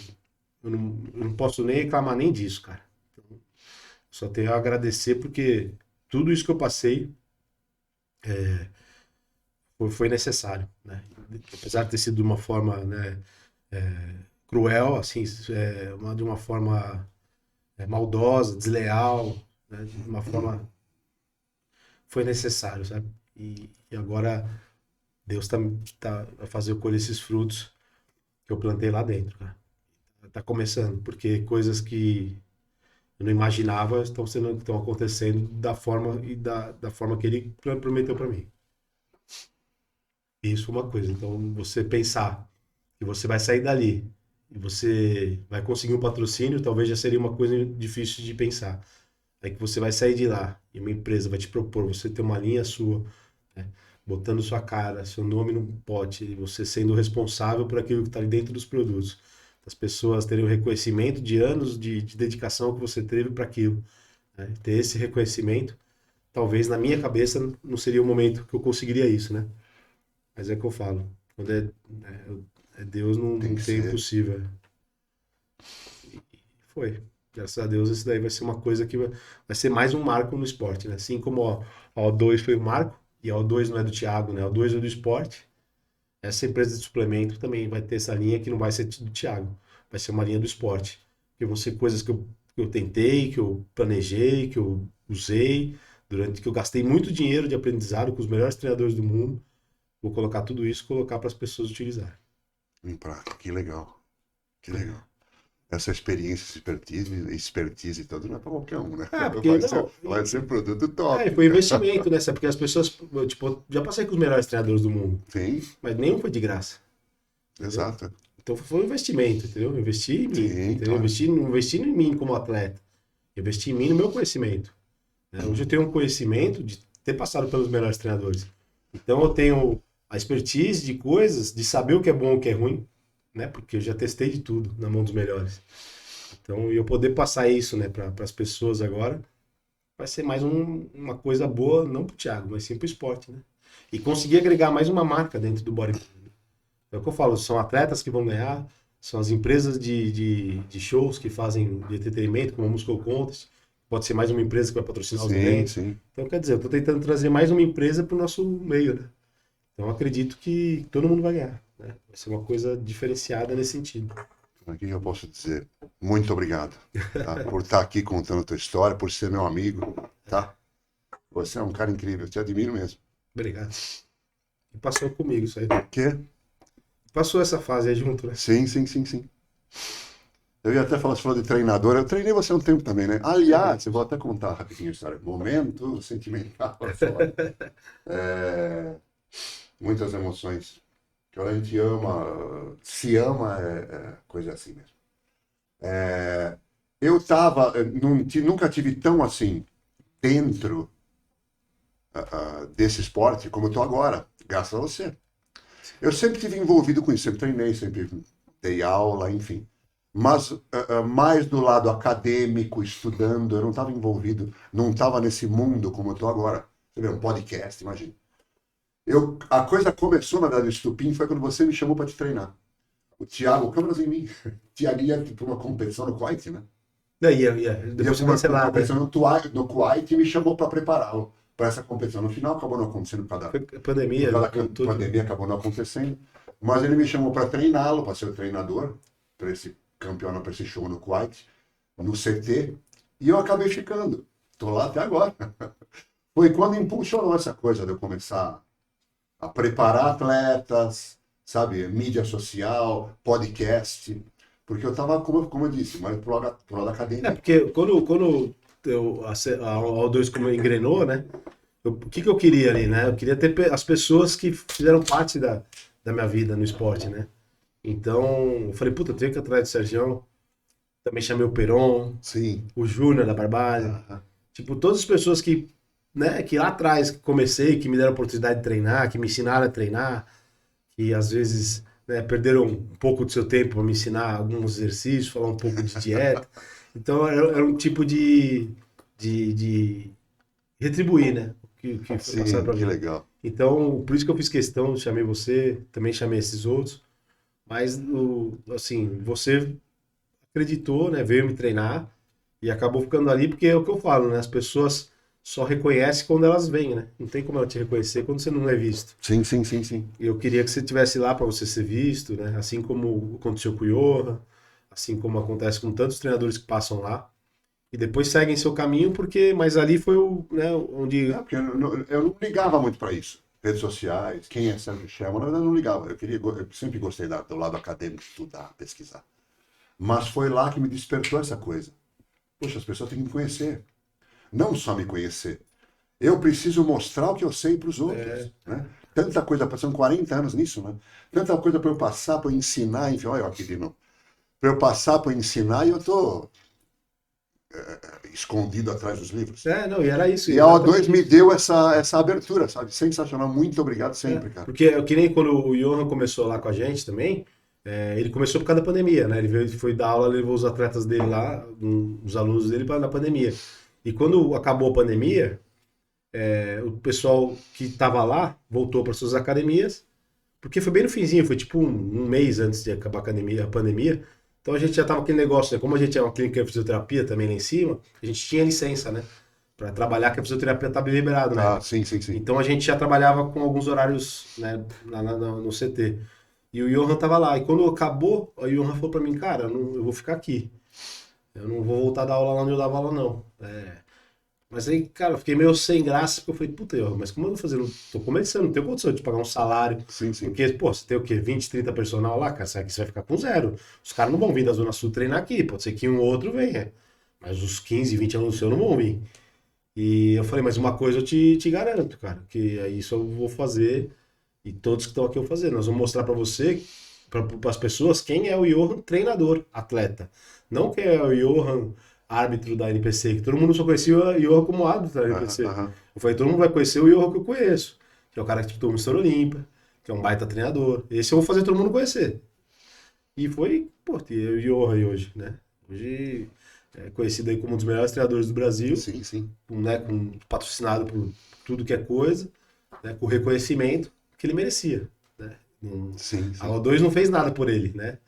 eu não posso nem reclamar nem disso, cara. Então, só tenho a agradecer porque tudo isso que eu passei foi necessário, né? Apesar de ter sido de uma forma, né, cruel, assim, de uma forma maldosa, desleal, né, de uma forma foi necessário, sabe? E agora Deus tá a fazer eu colher esses frutos que eu plantei lá dentro, cara. Tá começando, porque coisas que eu não imaginava estão acontecendo da forma da forma que ele prometeu para mim. Isso é uma coisa. Então, você pensar que você vai sair dali e você vai conseguir um patrocínio, talvez já seria uma coisa difícil de pensar. É que você vai sair de lá e uma empresa vai te propor você ter uma linha sua, né, botando sua cara, seu nome no pote, e você sendo responsável por aquilo que está ali dentro dos produtos. As pessoas terem o reconhecimento de anos de dedicação que você teve para aquilo, né? Ter esse reconhecimento, talvez na minha cabeça não seria o momento que eu conseguiria isso, né? Mas é o que eu falo. Quando é Deus, Tem não que tem ser. impossível. Foi. Graças a Deus, isso daí vai ser uma coisa que vai ser mais um marco no esporte, né? Assim como a O2 foi um marco, e a O2 não é do Thiago, né? A O2 é do esporte. Essa empresa de suplemento também vai ter essa linha que não vai ser do Thiago. Vai ser uma linha do esporte. Que vão ser coisas que eu que eu tentei, que eu planejei, que eu usei, que eu gastei muito dinheiro de aprendizado com os melhores treinadores do mundo. Vou colocar tudo isso, colocar para as pessoas utilizarem. Em prática, que legal. Que legal. Essa experiência, expertise toda não é para qualquer um, né? Porque Vai ser produto top. foi investimento, né? Porque as pessoas, tipo, já passei com os melhores treinadores do mundo, Sim, mas nenhum foi de graça. exato. Então foi um investimento, entendeu? Eu investi em mim, Sim, entendeu? claro. Investi em mim como atleta. Investi em mim no meu conhecimento. Né? Hoje eu tenho um conhecimento de ter passado pelos melhores treinadores. Então eu tenho a expertise de coisas, de saber o que é bom e o que é ruim, né? Porque eu já testei de tudo na mão dos melhores. Então eu poder passar isso, né, para as pessoas agora, vai ser mais uma coisa boa, não pro Thiago, mas sim pro esporte, né? E conseguir agregar mais uma marca dentro do bodybuilding. É o que eu falo, são atletas que vão ganhar, são as empresas de shows que fazem de entretenimento, como a Muscle Contest, pode ser mais uma empresa que vai patrocinar os Sim, eventos. sim. Então, quer dizer, eu estou tentando trazer mais uma empresa para o nosso meio, né? Então, eu acredito que todo mundo vai ganhar, né? Vai ser uma coisa diferenciada nesse sentido. Aqui eu posso dizer muito obrigado, tá? Por estar aqui contando a tua história, por ser meu amigo, tá? Você é um cara incrível, eu te admiro mesmo. Obrigado. E passou comigo isso aí. Quê? Passou essa fase aí junto, né? Sim, sim, sim, sim. Eu ia até falar, você falou de treinador, eu treinei você há um tempo também, né? Aliás, eu vou até contar rapidinho a história. Momento sentimental. É, muitas emoções. Que a gente ama, se ama, é coisa assim mesmo. Eu tava, nunca tive tão assim, dentro desse esporte como eu tô agora, graças a você. Eu sempre tive envolvido com isso, sempre treinei, sempre dei aula, enfim. Mas mais do lado acadêmico, estudando, eu não estava envolvido, não estava nesse mundo como eu estou agora. Você vê, um podcast, imagina. A coisa começou, na verdade, o estupim foi quando você me chamou para te treinar. O Thiago, câmeras em mim. O Thiago ia para uma competição no Kuwait, né? Depois Ia para uma cancelado. competição no Kuwait e me chamou para prepará-lo para essa competição. No final acabou não acontecendo por causa da Pandemia, por causa da pandemia, acabou não acontecendo. Mas ele me chamou para treiná-lo, para ser o treinador, para esse campeonato, para esse show no Kuwait, no CT, e eu acabei ficando. Estou lá até agora. Foi quando impulsionou essa coisa de eu começar a preparar atletas, sabe, mídia social, podcast, porque eu estava, como eu disse, mais pro lado acadêmico. porque quando a O2 como engrenou, né? O que eu queria ali, né? Eu queria ter as pessoas que fizeram parte da minha vida no esporte, né? Então, eu falei, puta, eu tenho que ir atrás do Sergião. Também chamei o Peron, Sim. o Júnior da Barbalha. Tipo, todas as pessoas que, né, que lá atrás comecei, que me deram a oportunidade de treinar, que me ensinaram a treinar, que às vezes, né, perderam um pouco do seu tempo para me ensinar alguns exercícios, falar um pouco de dieta. Então, era um tipo de retribuir, né? Que Sim, passaram pra que mim. legal. Então, por isso que eu fiz questão, chamei você, também chamei esses outros. Mas, assim, você acreditou, né? Veio me treinar e acabou ficando ali, porque é o que eu falo, né? As pessoas só reconhecem quando elas vêm, né? Não tem como ela te reconhecer quando você não é visto. Sim, sim, sim, sim. Eu queria que você estivesse lá para você ser visto, né? Assim como aconteceu com o Johan, assim como acontece com tantos treinadores que passam lá. E depois seguem seu caminho, mas ali foi né, onde... Porque eu não ligava muito para isso. Redes sociais, quem é Sérgio Sherman, na verdade eu não ligava. Eu sempre gostei do lado acadêmico, estudar, pesquisar. Mas foi lá que me despertou essa coisa. Poxa, as pessoas têm que me conhecer. Não só me conhecer. Eu preciso mostrar o que eu sei para os outros. Né? Tanta coisa, são 40 anos nisso, né? Tanta coisa para eu passar, para eu ensinar, enfim, olha eu aqui de novo. Para eu passar, para eu ensinar, e eu estou escondido atrás dos livros. Não, e era isso. E a O2 me deu essa abertura, sabe? Sensacional. Muito obrigado sempre, cara. Porque que nem quando o Johan começou lá com a gente também, ele começou por causa da pandemia, né? Ele foi dar aula, levou os atletas dele lá, os alunos dele, na pandemia. E quando acabou a pandemia, o pessoal que estava lá voltou para suas academias, porque foi bem no finzinho, foi tipo um mês antes de acabar a pandemia. Então a gente já tava aquele negócio, né? Como a gente é uma clínica de fisioterapia também lá em cima, a gente tinha licença, né? Para trabalhar, que a fisioterapia estava liberado, né? Sim, sim, sim. Então a gente já trabalhava com alguns horários, né, no CT. E o Johan tava lá. E quando acabou, o Johan falou para mim, cara, eu vou ficar aqui. Eu não vou voltar a dar aula lá onde eu dava aula, não. Mas aí, cara, eu fiquei meio sem graça, porque eu falei, puta, mas como eu vou fazer? Tô começando, não tenho condição de pagar um salário. Sim, sim. Porque, pô, você tem o quê? 20, 30 personal lá, cara, sabe que você vai ficar com zero. Os caras não vão vir da Zona Sul treinar aqui, pode ser que um ou outro venha. Mas os 15, 20 alunos seus não vão vir. E eu falei, mas uma coisa eu te garanto, cara, que é isso eu vou fazer e todos que estão aqui eu vou fazer. Nós vamos mostrar pra você, para as pessoas, quem é o Johan treinador, atleta. Não quem é o Johan árbitro da NPC, que todo mundo só conhecia o Johan como árbitro da NPC. Aham. Eu falei, todo mundo vai conhecer o Johan que eu conheço, que é o cara que disputou o Mister Olímpia, que é um baita treinador. Esse eu vou fazer todo mundo conhecer. E foi, pô, eu e o Johan aí hoje, né? Hoje é conhecido aí como um dos melhores treinadores do Brasil, Sim, sim. patrocinado por tudo que é coisa, né, com o reconhecimento que ele merecia. Né? Sim, A sim. O2 não fez nada por ele, né?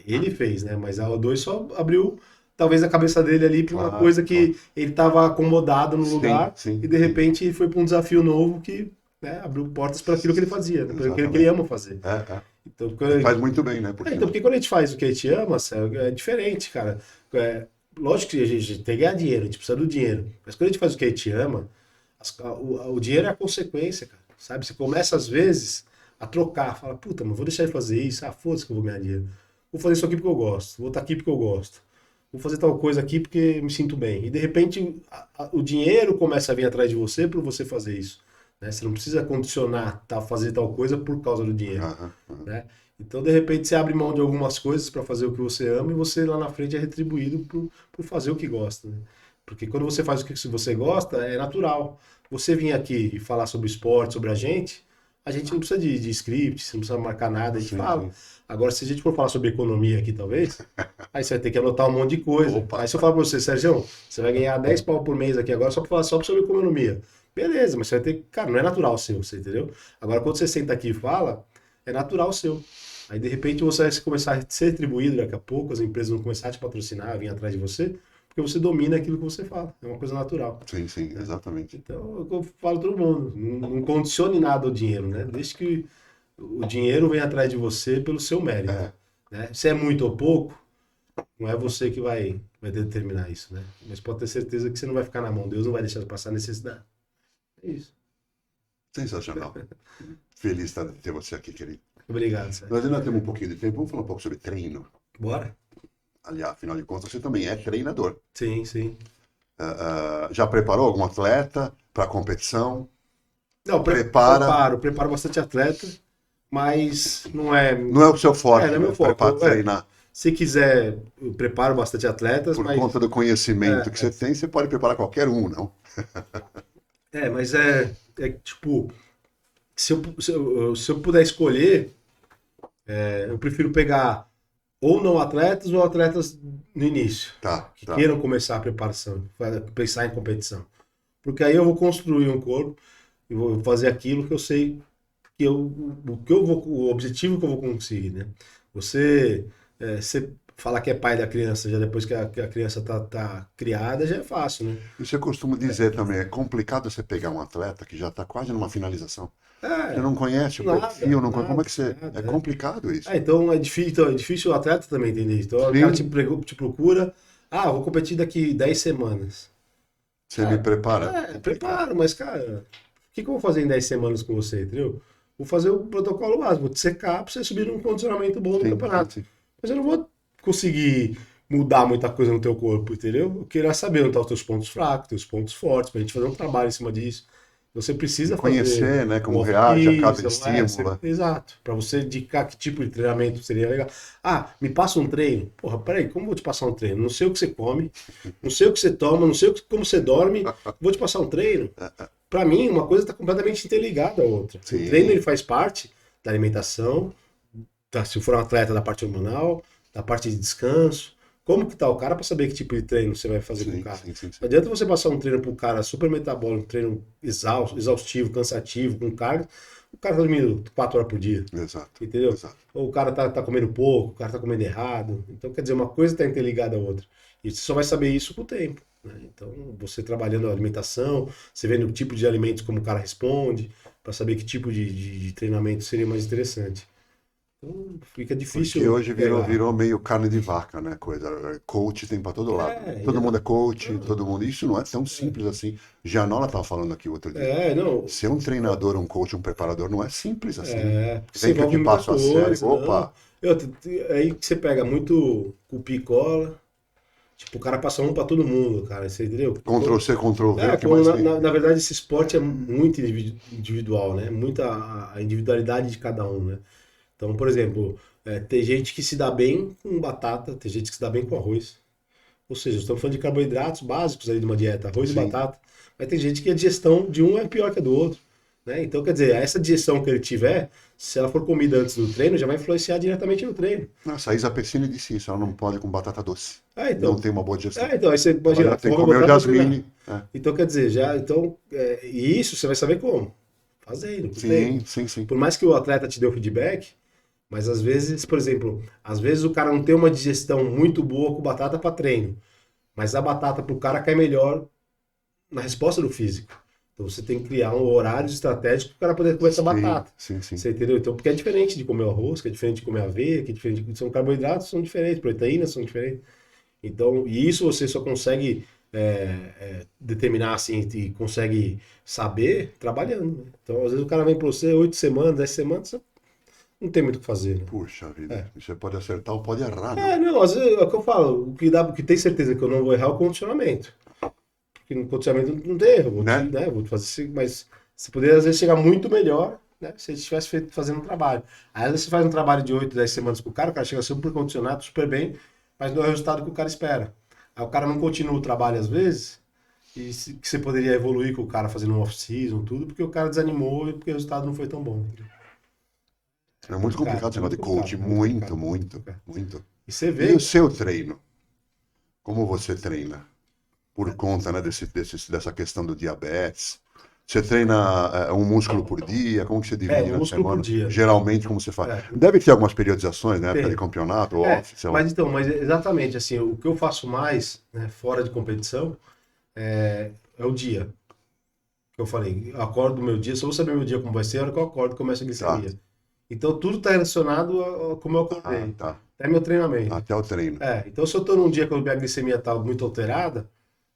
Ele fez, né? Mas a O2 só abriu talvez a cabeça dele ali para uma Claro, coisa claro. que ele estava acomodado no Sim, lugar sim, e de sim. repente foi para um desafio novo que, né, abriu portas para aquilo que ele fazia, né, para aquilo que ele Exatamente. ama fazer. É, é. Então, E faz muito bem, né? Por então, sinal. porque quando a gente faz o que a gente ama, é diferente, cara. Lógico que a gente tem que ganhar dinheiro, a gente precisa do dinheiro. Mas quando a gente faz o que a gente ama, o dinheiro é a consequência, cara. Sabe? Você começa, às vezes, a trocar. Fala, puta, mas vou deixar de fazer isso. Ah, foda-se que eu vou ganhar dinheiro. Vou fazer isso aqui porque eu gosto. Vou estar aqui porque eu gosto. Vou fazer tal coisa aqui porque eu me sinto bem. E, de repente, o dinheiro começa a vir atrás de você para você fazer isso. Né? Você não precisa condicionar fazer tal coisa por causa do dinheiro. Aham, aham. Né? Então, de repente, você abre mão de algumas coisas para fazer o que você ama e você lá na frente é retribuído por fazer o que gosta. Né? Porque quando você faz o que você gosta, é natural. Você vir aqui e falar sobre esporte, sobre a gente não precisa de script, você não precisa marcar nada, a gente Sim, fala. sim. Agora, se a gente for falar sobre economia aqui, talvez, aí você vai ter que anotar um monte de coisa. Opa. Aí se eu falar pra você, Sérgio, você vai ganhar 10 pau por mês aqui agora só pra falar só sobre economia. Beleza, mas você vai ter. Cara, não é natural seu, você entendeu? Agora, quando você senta aqui e fala, é natural seu. Aí, de repente, você vai começar a ser retribuído daqui a pouco, as empresas vão começar a te patrocinar, a vir atrás de você, porque você domina aquilo que você fala. É uma coisa natural. Sim, sim, Né? exatamente. Então, é o que eu falo todo mundo. Não condicione nada ao dinheiro, né? Deixe que o dinheiro venha atrás de você pelo seu mérito. É. Né? Se é muito ou pouco, não é você que vai determinar isso, né? Mas pode ter certeza que você não vai ficar na mão. Deus não vai deixar de passar necessidade. É isso. Sensacional. Feliz de ter você aqui, querido. Obrigado, Sérgio. Nós ainda temos um pouquinho de tempo. Vamos falar um pouco sobre treino. Bora? Aliás, afinal de contas, você também é treinador. Sim, sim. Já preparou algum atleta para a competição? Não, Prepara. preparo bastante atleta, mas não é. Não é o seu forte, Não é meu né? foco. Prepara, treinar. Se quiser, eu preparo bastante atletas, Por mas. conta do conhecimento que você tem, você pode preparar qualquer um, não? Mas é tipo. Se eu puder escolher, eu prefiro pegar ou não atletas ou atletas no início, Tá, que tá. queiram começar a preparação, pensar em competição. Porque aí eu vou construir um corpo e vou fazer aquilo que eu sei o objetivo que eu vou conseguir, né? Você falar que é pai da criança já depois que a criança tá criada já é fácil, né? E você costuma dizer também, é complicado você pegar um atleta que já está quase numa finalização. Você não conhece o perfil, não conhece. Como é que você. nada, É complicado isso. então é difícil o atleta também entender isso. Então o Sim. cara te procura, eu vou competir daqui 10 semanas. Você me prepara. Complicado. Preparo, mas cara, o que eu vou fazer em 10 semanas com você, entendeu? Vou fazer o protocolo básico, vou te secar pra você subir num condicionamento bom no Sim, campeonato. sim. Mas eu não vou conseguir mudar muita coisa no teu corpo, entendeu? Eu queria saber onde estão os teus pontos fracos, teus pontos fortes, pra gente fazer um trabalho em cima disso. Você precisa Conhecer, fazer né, como um reage a cada off-season, estímulo. exato. Para você indicar que tipo de treinamento seria legal. Me passa um treino. Porra, peraí, como vou te passar um treino? Não sei o que você come, não sei o que você toma, não sei como você dorme, vou te passar um treino. Para mim, uma coisa está completamente interligada à outra. Sim. O treino ele faz parte da alimentação, se for um atleta, da parte hormonal, da parte de descanso. Como que tá o cara para saber que tipo de treino você vai fazer com o cara? Sim. Não adianta você passar um treino pro cara super metabólico, um treino exaustivo, cansativo, com carga, o cara tá dormindo 4 horas por dia. Exato. Entendeu? Exato. Ou o cara tá comendo pouco, o cara tá comendo errado. Então, quer dizer, uma coisa tá interligada à outra. E você só vai saber isso com o tempo. Né? Então, você trabalhando a alimentação, você vendo o tipo de alimentos como o cara responde, para saber que tipo de treinamento seria mais interessante. Então fica Porque difícil hoje pegar. virou meio carne de vaca, né? Coisa. Coach tem para todo lado. Todo mundo é coach, todo mundo. Isso não é tão simples assim. Janola estava falando aqui outro dia. Não, Ser um treinador, um coach, um preparador não é simples assim. porque você Tem que eu envolve te muita passo a sério. coisa, não. Opa, Aí que você pega muito copia e cola, tipo, o cara passa um pra todo mundo, cara, você entendeu? Ctrl C, Ctrl V, o que Como mais tem? na verdade esse esporte é muito individual, né? Muita a individualidade de cada um, né? Então, por exemplo, tem gente que se dá bem com batata, tem gente que se dá bem com arroz. Ou seja, estamos falando de carboidratos básicos ali de uma dieta, arroz e Sim. batata. Mas tem gente que a digestão de um é pior que a do outro. Né? Então, quer dizer, essa digestão que ele tiver, se ela for comida antes do treino, já vai influenciar diretamente no treino. Nossa, a Isa Pecini disse isso. Ela não pode com batata doce. Ah, Não então. tem uma boa digestão. Aí você Ela imagina, já tem que come comer o batata pra treinar. jasmine. É. Então, quer dizer, e isso você vai saber como? Fazendo, com treino. Sim, sim, sim. Por mais que o atleta te dê o feedback, mas às vezes, por exemplo, às vezes o cara não tem uma digestão muito boa com batata para treino, mas a batata pro cara cai melhor na resposta do físico. Então você tem que criar um horário estratégico para o cara poder comer essa Sim, batata. sim, sim. Você entendeu? Então, porque é diferente de comer o arroz, que é diferente de comer aveia, que é diferente são carboidratos, são diferentes, proteínas são diferentes. Então, e isso você só consegue determinar assim e consegue saber trabalhando. Né? Então, às vezes o cara vem para você 8 semanas, 10 semanas, você não tem muito o que fazer. Né? Puxa vida. É. Você pode acertar ou pode errar, não? Não, às vezes é o que eu falo, o que tem certeza que eu não vou errar é o condicionamento. Porque no condicionamento não tem erro, Né? vou te fazer, mas você poderia às vezes chegar muito melhor, né, se ele estivesse fazendo um trabalho. Aí às vezes você faz um trabalho de 8, 10 semanas com o cara chega super condicionado, super bem, mas não é o resultado que o cara espera. Aí o cara não continua o trabalho às vezes, que você poderia evoluir com o cara fazendo um off-season, tudo, porque o cara desanimou e porque o resultado não foi tão bom. É muito complicado esse É negócio muito de coach. complicado, é muito Muito, complicado, muito muito, complicado. muito. E você E o vê, seu treino? Como você treina? Por conta, né, dessa questão do diabetes. Você treina um músculo por dia? Como que você divide um na músculo por semana? dia. Geralmente, como você faz? É, Deve ter algumas periodizações, né? Época de tem. campeonato, off, sei lá. Mas exatamente assim, o que eu faço mais, né, fora de competição é o dia. Que eu falei, eu acordo o meu dia, só vou saber meu dia como vai ser, a hora que eu acordo começa a Tá. glicemia. Então tudo está relacionado a como eu Ah, acordei, tá. até meu treinamento. Até o treino. Então se eu estou num dia que a minha glicemia está muito alterada,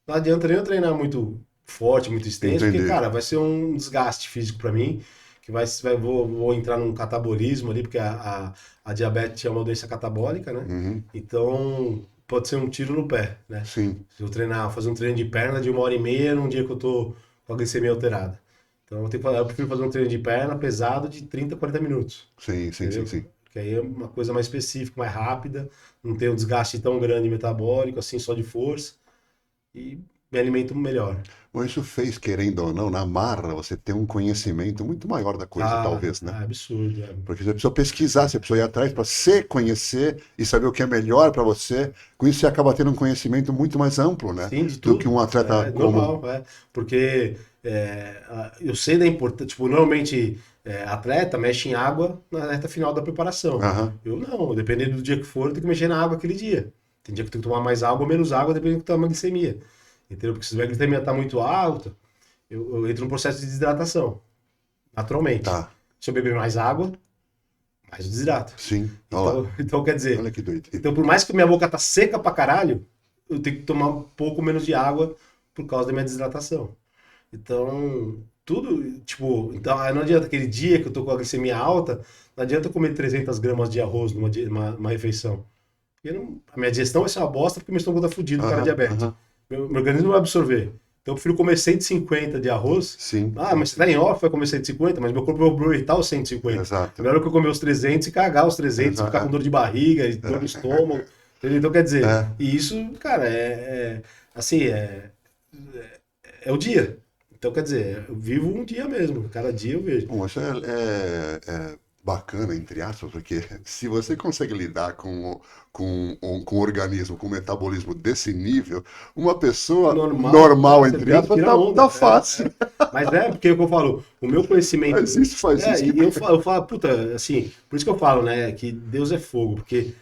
não adianta nem eu treinar muito forte, muito extenso, porque, Entendi. cara, vai ser um desgaste físico para mim, que vou entrar num catabolismo ali, porque a diabetes é uma doença catabólica, né? Uhum. Então, pode ser um tiro no pé, né? Sim, Se eu fazer um treino de perna de 1h30 num dia que eu tô com a glicemia alterada. Então, eu prefiro fazer um treino de perna pesado de 30, 40 minutos, sim, sim, sim, entendeu? sim. Que aí é uma coisa mais específica, mais rápida, não tem um desgaste tão grande metabólico, assim, só de força, e me alimento melhor. Bom, isso fez, querendo ou não, na marra, você ter um conhecimento muito maior da coisa, talvez, né? Absurdo. Porque você precisou pesquisar, você precisou ir atrás para se conhecer e saber o que é melhor para você. Com isso, você acaba tendo um conhecimento muito mais amplo, né? Sim, de Do que tudo. um atleta É comum. normal, porque eu sei da importância. Tipo, normalmente atleta mexe em água na reta final da preparação. Aham. Eu não, dependendo do dia que for, eu tenho que mexer na água aquele dia. Tem dia que eu tenho que tomar mais água ou menos água, dependendo do que tá a glicemia. Entendeu? Porque se a glicemia está muito alta, eu entro num processo de desidratação, naturalmente. Tá, Se eu beber mais água, mais desidrato. sim. Olha lá. Então quer dizer, Olha que doido. então, por mais que minha boca tá seca pra caralho, eu tenho que tomar um pouco menos de água por causa da minha desidratação. Então, tudo, tipo, então aí não adianta aquele dia que eu tô com a glicemia alta, não adianta eu comer 300 gramas de arroz numa refeição. Porque a minha digestão vai ser uma bosta porque meu estômago tá fudido, cara Aham, diabetes. aham. Meu organismo não vai absorver. Então eu prefiro comer 150 de arroz. Sim, Ah, sim, mas você tá em off, vai comer 150, mas meu corpo vai aproveitar os 150. exato. É melhor que eu comer os 300 e cagar os 300 e ficar com dor de barriga, e dor no estômago. Entendeu? Então quer dizer, É. e isso, cara, assim, é o dia. Então quer dizer, eu vivo um dia mesmo, cada dia eu vejo. Bom, isso é bacana, entre aspas, porque se você consegue lidar com o organismo, com o metabolismo desse nível, uma pessoa normal, Você entre brinca, aspas, tira onda. tá fácil. Mas porque é o que eu falo, o meu conhecimento. Mas isso faz isso E eu falo, puta, assim, por isso que eu falo, né, que Deus é fogo, porque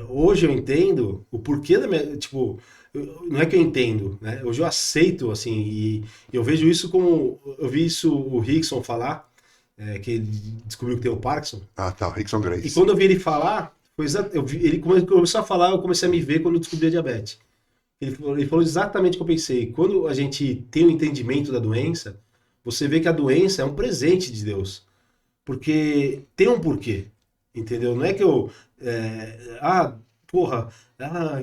hoje eu entendo o porquê da minha. Tipo, não é que eu entendo, né? Hoje eu aceito, assim, e eu vejo isso como. Eu vi isso o Rickson falar, que ele descobriu que tem o Parkinson. Ah, tá, o Rickson E Grace. quando eu vi ele falar, ele começou a falar, eu comecei a me ver quando eu descobri a diabetes. Ele falou exatamente o que eu pensei. Quando a gente tem o entendimento da doença, você vê que a doença é um presente de Deus. Porque tem um porquê, entendeu? Não é que porra,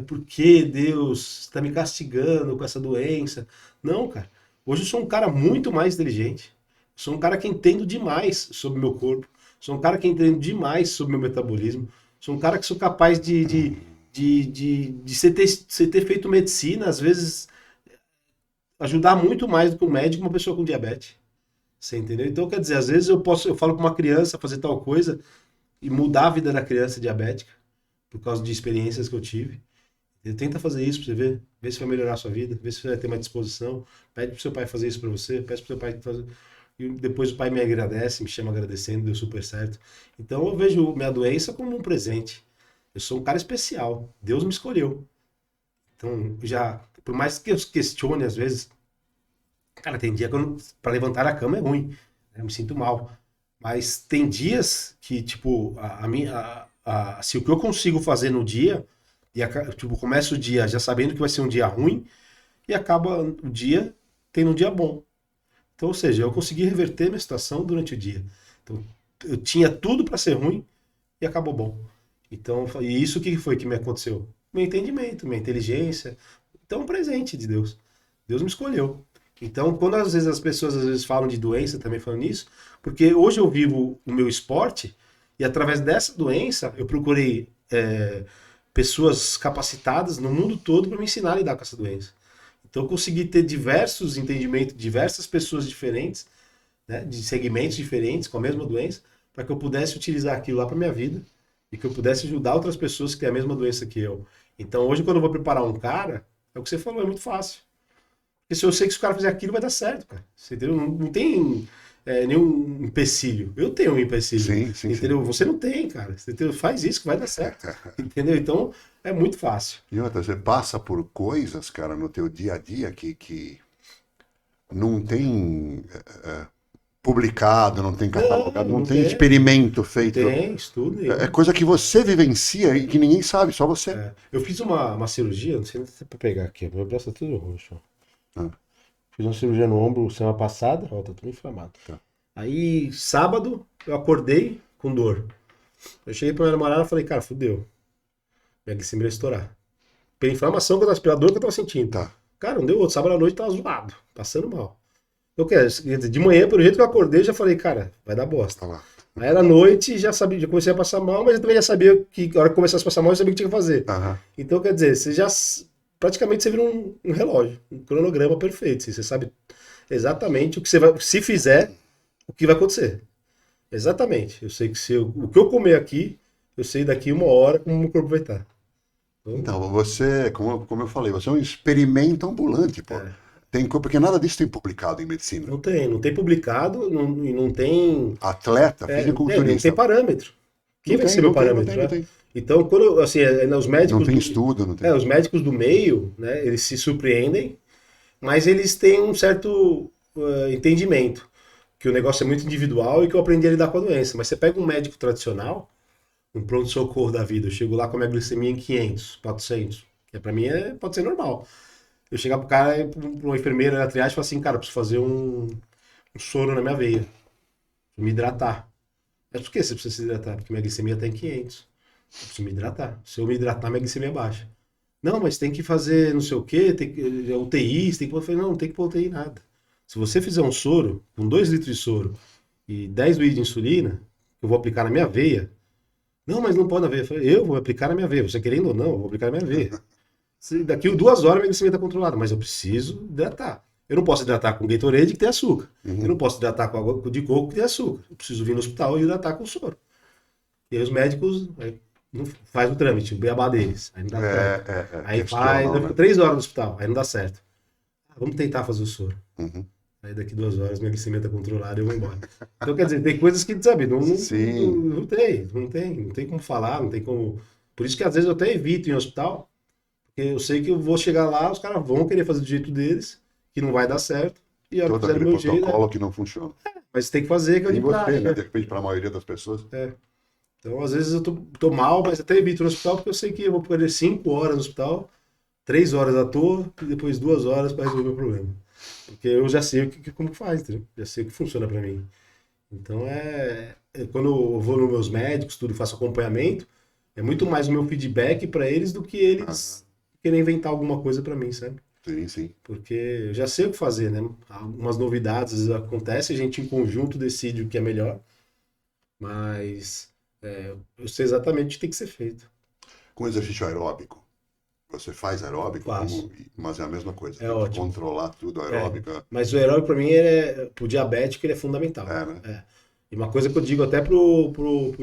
por que Deus está me castigando com essa doença? Não, cara. Hoje eu sou um cara muito mais inteligente. Sou um cara que entendo demais sobre o meu corpo. Sou um cara que entendo demais sobre o meu metabolismo. Sou um cara que sou capaz de você ter feito medicina, às vezes, ajudar muito mais do que um médico uma pessoa com diabetes. Você entendeu? Então, quer dizer, às vezes eu falo para uma criança fazer tal coisa e mudar a vida da criança diabética por causa de experiências que eu tive. Tenta fazer isso para você ver. Vê se vai melhorar a sua vida. Vê se você vai ter mais disposição. Pede pro seu pai fazer isso para você. Pede pro seu pai fazer. E depois o pai me agradece, me chama agradecendo, deu super certo. Então eu vejo minha doença como um presente. Eu sou um cara especial. Deus me escolheu. Então, por mais que eu questione às vezes, cara, tem dia que para levantar a cama é ruim, né? Eu me sinto mal. Mas tem dias que, tipo, se o que eu consigo fazer no dia, tipo, começa o dia já sabendo que vai ser um dia ruim e acaba o dia tendo um dia bom. Então, ou seja, eu consegui reverter minha situação durante o dia. Então, eu tinha tudo para ser ruim e acabou bom. Então, e isso que foi que me aconteceu? Meu entendimento, minha inteligência. Então, é um presente de Deus. Deus me escolheu. Então, quando às vezes as pessoas às vezes falam de doença, também falam nisso, porque hoje eu vivo o meu esporte e através dessa doença eu procurei pessoas capacitadas no mundo todo para me ensinar a lidar com essa doença. Então eu consegui ter diversos entendimentos, diversas pessoas diferentes, né, de segmentos diferentes com a mesma doença, para que eu pudesse utilizar aquilo lá para minha vida e que eu pudesse ajudar outras pessoas que têm a mesma doença que eu. Então hoje quando eu vou preparar um cara, é o que você falou, é muito fácil. Porque se eu sei que se o cara fizer aquilo, vai dar certo, cara. Você entendeu? Não tem nenhum empecilho. Eu tenho um empecilho. Sim. Entendeu? Você não tem, cara. Você entendeu? Faz isso que vai dar certo. Entendeu? Então, é muito fácil. E outra, você passa por coisas, cara, no teu dia a dia que não tem publicado, não tem catalogado, não tem experimento feito. Tem estudo. É coisa que você vivencia e que ninguém sabe, só você. Eu fiz uma cirurgia, não sei se é pra pegar aqui, meu braço tá tudo roxo. Fiz uma cirurgia no ombro semana passada, ó, tá tudo inflamado. Tá. Aí, sábado, eu acordei com dor. Eu cheguei pra minha namorada e falei, cara, fudeu. Minha glicemia vai estourar. Pela inflamação que eu tava, pela dor que eu tava sentindo. Tá. Cara, não deu outro. Sábado à noite tava zoado, passando mal. Eu quero, de manhã, pelo jeito que eu acordei, já falei, cara, vai dar bosta. Tá lá. Aí era noite, já sabia, já comecei a passar mal, mas eu também já sabia que a hora que começasse a passar mal, eu sabia o que tinha que fazer. Aham. Então, quer dizer, você já praticamente você vira um relógio, um cronograma perfeito. Assim, você sabe exatamente o que você vai, se fizer, o que vai acontecer. Exatamente. Eu sei que o que eu comer aqui, eu sei daqui 1 hora como o meu corpo vai estar. Então, você, como eu falei, você é um experimento ambulante, pô. Porque nada disso tem publicado em medicina. Não tem publicado e não tem. Atleta, Não fisiculturista. tem parâmetro. Quem vai ser meu parâmetro? Não tem. Então, quando assim, os médicos. Não tem estudo, não tem. Os médicos do meio, né, eles se surpreendem, mas eles têm um certo entendimento. Que o negócio é muito individual e que eu aprendi a lidar com a doença. Mas você pega um médico tradicional, um pronto-socorro da vida, eu chego lá com a minha glicemia em 500, 400, que pra mim pode ser normal. Eu chegar pro cara, pra uma enfermeira na triagem e falar assim, cara, eu preciso fazer um soro na minha veia, me hidratar. Mas por que você precisa se hidratar? Porque minha glicemia tá em 500. Eu preciso me hidratar. Se eu me hidratar, minha glicemia baixa. Não, mas tem que fazer não sei o quê, tem que UTI, tem que... Eu falei, não tem que pôr UTI nada. Se você fizer um soro, com 2 litros de soro e 10 ml de insulina, eu vou aplicar na minha veia. Não, mas não pode na veia. Eu falei, eu vou aplicar na minha veia. Você querendo ou não, eu vou aplicar na minha veia. Daqui 2 horas minha glicemia está controlada, mas eu preciso hidratar. Eu não posso hidratar com Gatorade que tem açúcar. Eu não posso hidratar com água de coco que tem açúcar. Eu preciso vir no hospital e hidratar com soro. E aí os médicos não faz o trâmite, o beabá deles. Aí não dá certo. Aí eu fico 3 horas no hospital, aí não dá certo. Vamos tentar fazer o soro. Aí daqui 2 horas minha glicemia está controlada e eu vou embora. Então quer dizer, tem coisas que, sabe, não tem como falar, não tem como... Por isso que às vezes eu até evito ir em hospital, porque eu sei que eu vou chegar lá, os caras vão querer fazer do jeito deles, que não vai dar certo, e a hora que Todo fizer do aquele meu jeito... protocolo que não funciona. Mas tem que fazer, que é E de você, prática. né? De repente, para a maioria das pessoas. Então, às vezes eu tô mal, mas até evito no hospital, porque eu sei que eu vou perder 5 horas no hospital, 3 horas à toa, e depois 2 horas para resolver o problema. Porque eu já sei como faz, entendeu? Já sei o que funciona para mim. Então, quando eu vou nos meus médicos, tudo, faço acompanhamento, é muito mais o meu feedback para eles do que eles querem inventar alguma coisa para mim, sabe? Sim, sim. Porque eu já sei o que fazer, né? Algumas novidades às vezes acontecem, a gente em conjunto decide o que é melhor, mas eu sei exatamente o que tem que ser feito. Com exercício aeróbico. Você faz aeróbico, Faço. mas é a mesma coisa. É Tem que ótimo. controlar tudo aeróbico. Mas o aeróbico para mim, pro diabético, ele é fundamental. Né? E uma coisa que eu digo até pro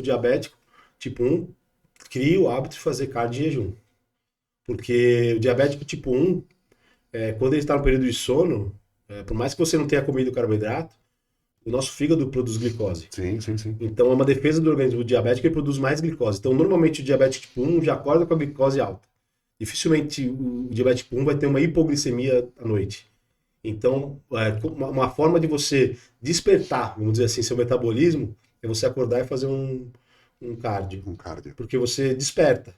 diabético, tipo 1, crie o hábito de fazer cardio em jejum. Porque o diabético tipo 1, quando ele está no período de sono, por mais que você não tenha comido carboidrato, o nosso fígado produz glicose. Sim, sim, sim. Então é uma defesa do organismo diabético, ele produz mais glicose. Então normalmente o diabético tipo 1 já acorda com a glicose alta. Dificilmente o diabético tipo 1 vai ter uma hipoglicemia à noite. Então, uma forma de você despertar, vamos dizer assim, seu metabolismo, é você acordar e fazer um cardio. Um cardio. Porque você desperta.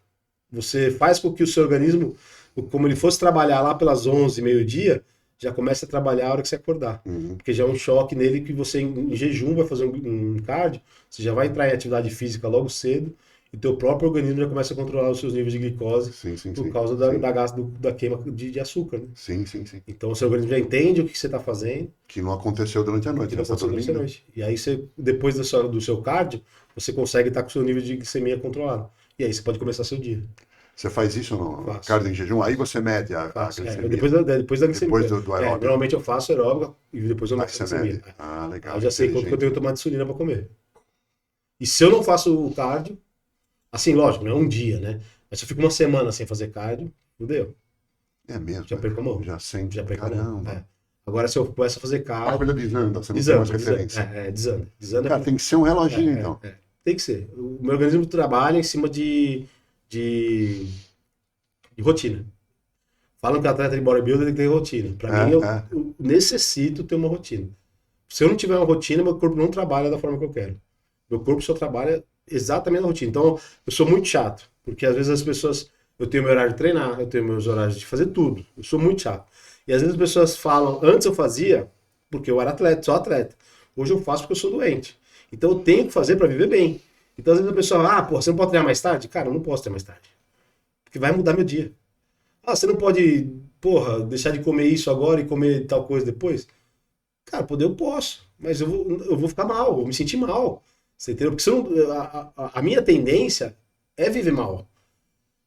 Você faz com que o seu organismo, como ele fosse trabalhar lá pelas 11, meio-dia, já comece a trabalhar a hora que você acordar. Uhum. Porque já é um choque nele que você, em jejum, vai fazer um cardio, você já vai entrar em atividade física logo cedo, e teu próprio organismo já começa a controlar os seus níveis de glicose Sim, sim, por sim. causa Sim. da queima de açúcar, né? Sim, sim, sim. Então o seu organismo já entende o que você está fazendo, Que não aconteceu durante a noite, que já não está aconteceu durante a dormindo. noite. E aí você, depois do seu cardio, você consegue estar com o seu nível de glicemia controlado. E aí você pode começar seu dia. Você faz isso no Faço. cardio em jejum? Aí você mede a Faço. glicemia. Depois da glicemia. Depois do aeróbico. Normalmente eu faço aeróbico e depois eu Aí meço a você glicemia. mede. Ah, Aí legal. eu já sei quanto que eu inteligente. tenho que tomar de insulina para comer. E se eu não faço o cardio, assim, lógico, não é um dia, né? Mas se eu fico uma semana sem fazer cardio, fudeu. É mesmo. Já né? perco a mão. Já sente. Já perco a mão. Caramba. Agora se eu começo a fazer A cardio, coisa desanda, você não tem mais referência. desanda. Desanda Cara, tem que ser um reloginho, então. Tem que ser. O meu organismo trabalha em cima de rotina. Falam que o atleta de bodybuilder tem que ter rotina. Pra mim, eu necessito ter uma rotina. Se eu não tiver uma rotina, meu corpo não trabalha da forma que eu quero. Meu corpo só trabalha exatamente na rotina. Então, eu sou muito chato. Porque às vezes as pessoas... Eu tenho meu horário de treinar, eu tenho meus horários de fazer tudo. Eu sou muito chato. E às vezes as pessoas falam... Antes eu fazia porque eu era atleta, só atleta. Hoje eu faço porque eu sou doente. Então eu tenho que fazer para viver bem. Então às vezes a pessoa... Ah, pô, você não pode treinar mais tarde? Cara, eu não posso treinar mais tarde. Porque vai mudar meu dia. Ah, você não pode, porra, deixar de comer isso agora e comer tal coisa depois? Cara, poder eu posso, mas eu vou ficar mal, vou me sentir mal. Você entendeu? Porque se eu não, a minha tendência é viver mal.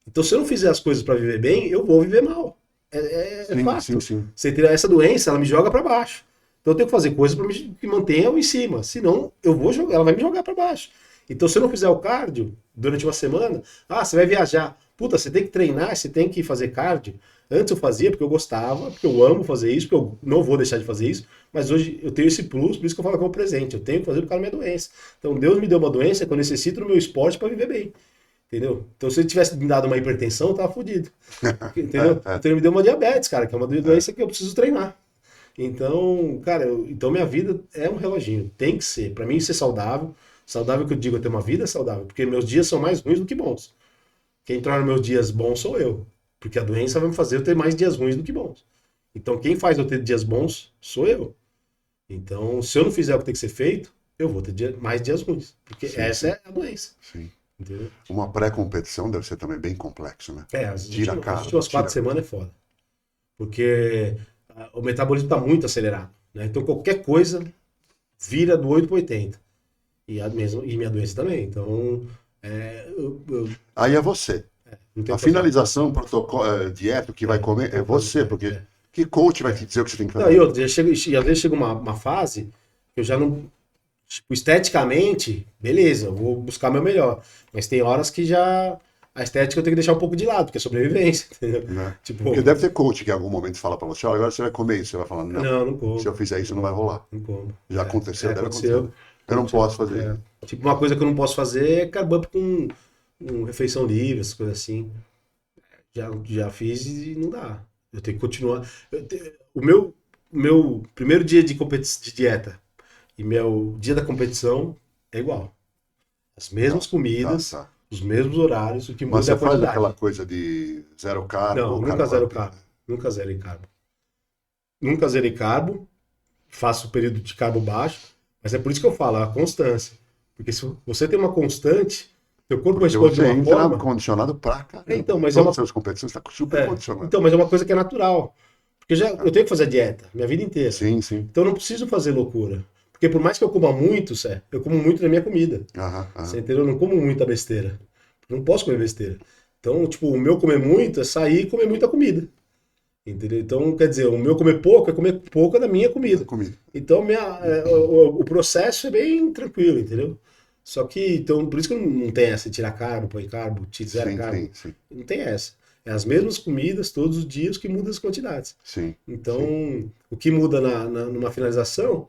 Então, se eu não fizer as coisas para viver bem, eu vou viver mal. É Sim, fato. sim, sim. Você entendeu? Essa doença, ela me joga para baixo. Então, eu tenho que fazer coisas para que mantenham em cima. Senão, eu vou jogar, ela vai me jogar para baixo. Então, se eu não fizer o cardio durante uma semana, você vai viajar. Puta, você tem que treinar, você tem que fazer cardio. Antes eu fazia porque eu gostava, porque eu amo fazer isso, porque eu não vou deixar de fazer isso, mas hoje eu tenho esse plus, por isso que eu falo que é um presente. Eu tenho que fazer por causa da minha doença. Então Deus me deu uma doença que eu necessito no meu esporte para viver bem. Entendeu? Então se ele tivesse me dado uma hipertensão, eu tava fodido. Entendeu? Então ele me deu uma diabetes, cara, que é uma doença que eu preciso treinar. Então, cara, então minha vida é um reloginho. Tem que ser. Para mim ser saudável, saudável que eu digo é ter uma vida saudável, porque meus dias são mais ruins do que bons. Quem torna meus dias bons sou eu. Porque a doença vai me fazer eu ter mais dias ruins do que bons. Então, quem faz eu ter dias bons sou eu. Então, se eu não fizer o que tem que ser feito, eu vou ter mais dias ruins. Porque essa é a doença. Sim. Entendeu? Uma pré-competição deve ser também bem complexo, né? As Tira a cara. últimas 4 semanas é foda. Porque o metabolismo está muito acelerado. Né? Então, qualquer coisa vira do 8 para 80. E minha doença também. Então, Aí é você. A finalização, protocolo, dieta, o que vai comer, é você, porque que coach vai te dizer o que você tem que fazer? Não, e outra, e às vezes chega uma fase que eu já não. Tipo, esteticamente, beleza, eu vou buscar meu melhor. Mas tem horas que já. A estética eu tenho que deixar um pouco de lado, porque é sobrevivência, entendeu? Né? Tipo, Porque deve ter coach que em algum momento fala pra você, olha, agora você vai comer isso. Você vai falar, não como. Se eu fizer isso, não vai rolar. Não como. Já aconteceu, deve aconteceu. acontecer. Eu não posso fazer isso. Tipo, uma coisa que eu não posso fazer é carb up com refeição livre, essas coisas assim. Já fiz e não dá. Eu tenho que continuar. O meu primeiro dia de dieta, e meu dia da competição é igual. As mesmas comidas, Tá. os mesmos horários, o que muda Mas é você a faz quantidade. aquela coisa de zero carbo Não, ou nunca carbo zero up? carbo. Nunca zerei carbo. Nunca zerei carbo, faço período de carbo baixo, mas é por isso que eu falo, a constância. Porque se você tem uma constante, teu corpo Porque responde de você uma entra forma. condicionado pra caramba. Então, mas Todas as suas competições você está super condicionado. então, mas é uma coisa que é natural. Porque eu tenho que fazer dieta minha vida inteira. Sim. Então eu não preciso fazer loucura. Porque por mais que eu coma muito, Sé, eu como muito na minha comida. Aham. Você entendeu? Eu não como muita besteira. Não posso comer besteira. Então, tipo, o meu comer muito é sair e comer muita comida. Entendeu? Então, quer dizer, o meu comer pouco é comer pouco da minha comida. Comida. Então, o processo é bem tranquilo, entendeu? Só que, então, por isso que não tem essa, tirar carbo, põe carbo, zero carbo. Sim. Não tem essa. É as mesmas comidas todos os dias que mudam as quantidades. Sim. Então, o que muda numa finalização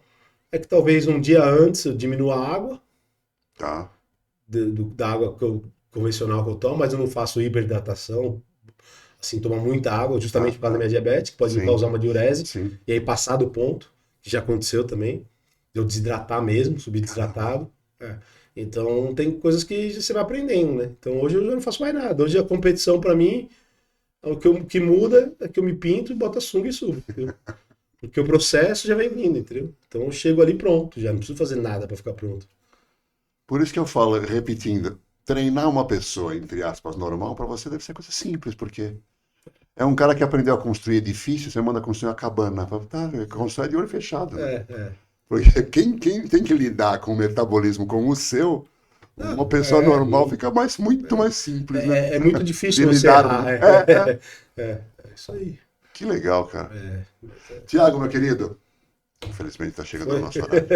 é que talvez um dia antes eu diminua a água, Tá. da água convencional que eu tomo, mas eu não faço hiperidratação, assim, tomar muita água, justamente por causa da minha diabetes, que pode me Sim. causar uma diurese, Sim. e aí passar do ponto, que já aconteceu também, de eu desidratar mesmo, subir desidratado. Então, tem coisas que você vai aprendendo, né? Então, hoje eu já não faço mais nada. Hoje a competição, pra mim, o que muda é que eu me pinto e boto a sunga e subo, entendeu? Porque o processo já vem vindo, entendeu? Então, eu chego ali pronto, já não preciso fazer nada pra ficar pronto. Por isso que eu falo, repetindo, treinar uma pessoa, entre aspas, normal, para você deve ser coisa simples, porque é um cara que aprendeu a construir edifício, você manda construir uma cabana, tá, constrói de olho fechado, né? Porque quem tem que lidar com um metabolismo como o seu, uma pessoa normal fica muito mais simples, né? É muito difícil De você lidar, errar. né? É isso aí. Que legal, cara. Tiago, meu querido, infelizmente está chegando o nosso horário.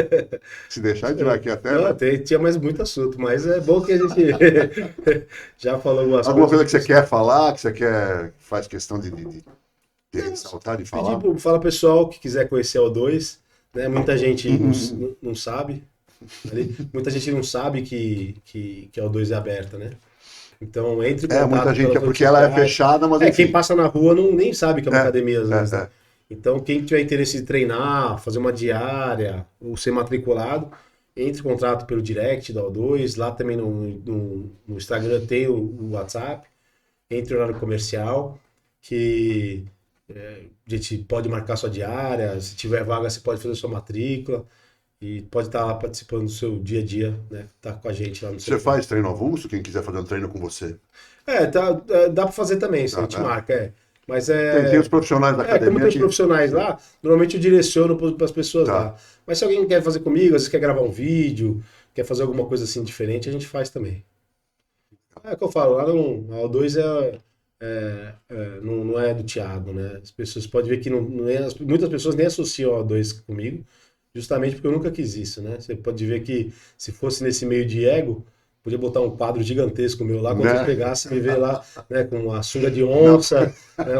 Se deixar, a gente vai aqui até. Não, tinha mais muito assunto, mas é bom que a gente já falou algumas Alguma coisa coisas. que você quer falar, que você faz questão de ressaltar, de falar? Fala pessoal que quiser conhecer a O2, né? Muita gente não sabe. Muita gente não sabe que a O2 é aberta, né? Então, entre em contato. Muita gente pelas é porque redes ela é sociais. fechada, mas enfim. Quem passa na rua nem sabe que é uma academia às vezes. é. Né? Então, quem tiver interesse em treinar, fazer uma diária, ou ser matriculado, entre em contato pelo direct da O2, lá também no Instagram tem o WhatsApp, entre o horário comercial, que a gente pode marcar sua diária, se tiver vaga você pode fazer sua matrícula, e pode estar lá participando do seu dia a dia, né? Tá com a gente lá no Você faz treino avulso? Quem quiser fazer um treino com você? Dá pra fazer também, isso a gente marca, Mas Tem os profissionais da academia. como tem os profissionais lá, normalmente eu direciono para as pessoas lá. Mas se alguém quer fazer comigo, às vezes quer gravar um vídeo, quer fazer alguma coisa assim diferente, a gente faz também. É o que eu falo, lá a O2 não é do Thiago, né? As pessoas podem ver que muitas pessoas nem associam a O2 comigo, justamente porque eu nunca quis isso, né? Você pode ver que se fosse nesse meio de ego, podia botar um quadro gigantesco meu lá, quando você pegasse me ver lá, né, com a sunga de onça, né,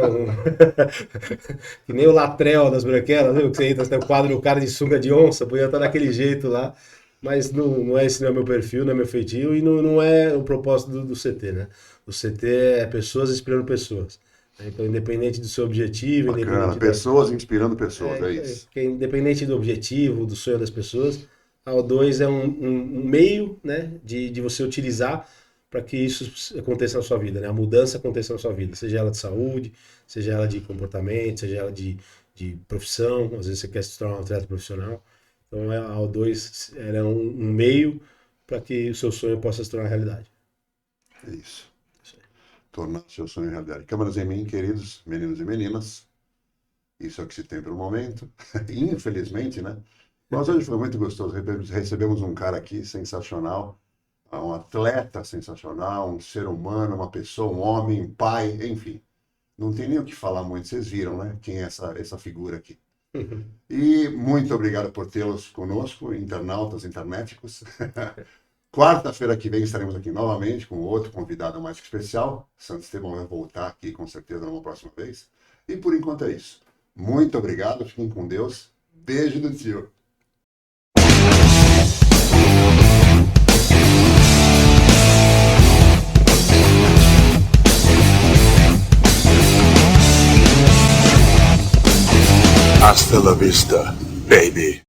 que nem o Latrell das branquelas, viu? Que você entra, tem o quadro do cara de sunga de onça, podia estar daquele jeito lá, mas esse não é meu perfil, não é meu feitio e não é o propósito do CT, né? O CT é pessoas inspirando pessoas. Então, independente do seu objetivo... Bacana, pessoas inspirando pessoas, é isso. Independente do objetivo, do sonho das pessoas, a O2 é um meio, né, de você utilizar para que isso aconteça na sua vida, né? A mudança aconteça na sua vida, seja ela de saúde, seja ela de comportamento, seja ela de profissão, às vezes você quer se tornar um atleta profissional. Então a O2 ela é um meio para que o seu sonho possa se tornar realidade. É isso. Tornar seu sonho realidade. Câmeras em mim, queridos meninos e meninas. Isso é o que se tem pelo momento. Infelizmente, né? Mas hoje foi muito gostoso. Recebemos um cara aqui sensacional, um atleta sensacional, um ser humano, uma pessoa, um homem, um pai, enfim. Não tem nem o que falar muito, vocês viram, né? Quem é essa figura aqui. E muito obrigado por tê-los conosco, internautas, internéticos. Quarta-feira que vem estaremos aqui novamente com outro convidado mais especial. Santo Estevão vai voltar aqui com certeza numa próxima vez. E por enquanto é isso. Muito obrigado, fiquem com Deus. Beijo do tio. Hasta la vista, baby.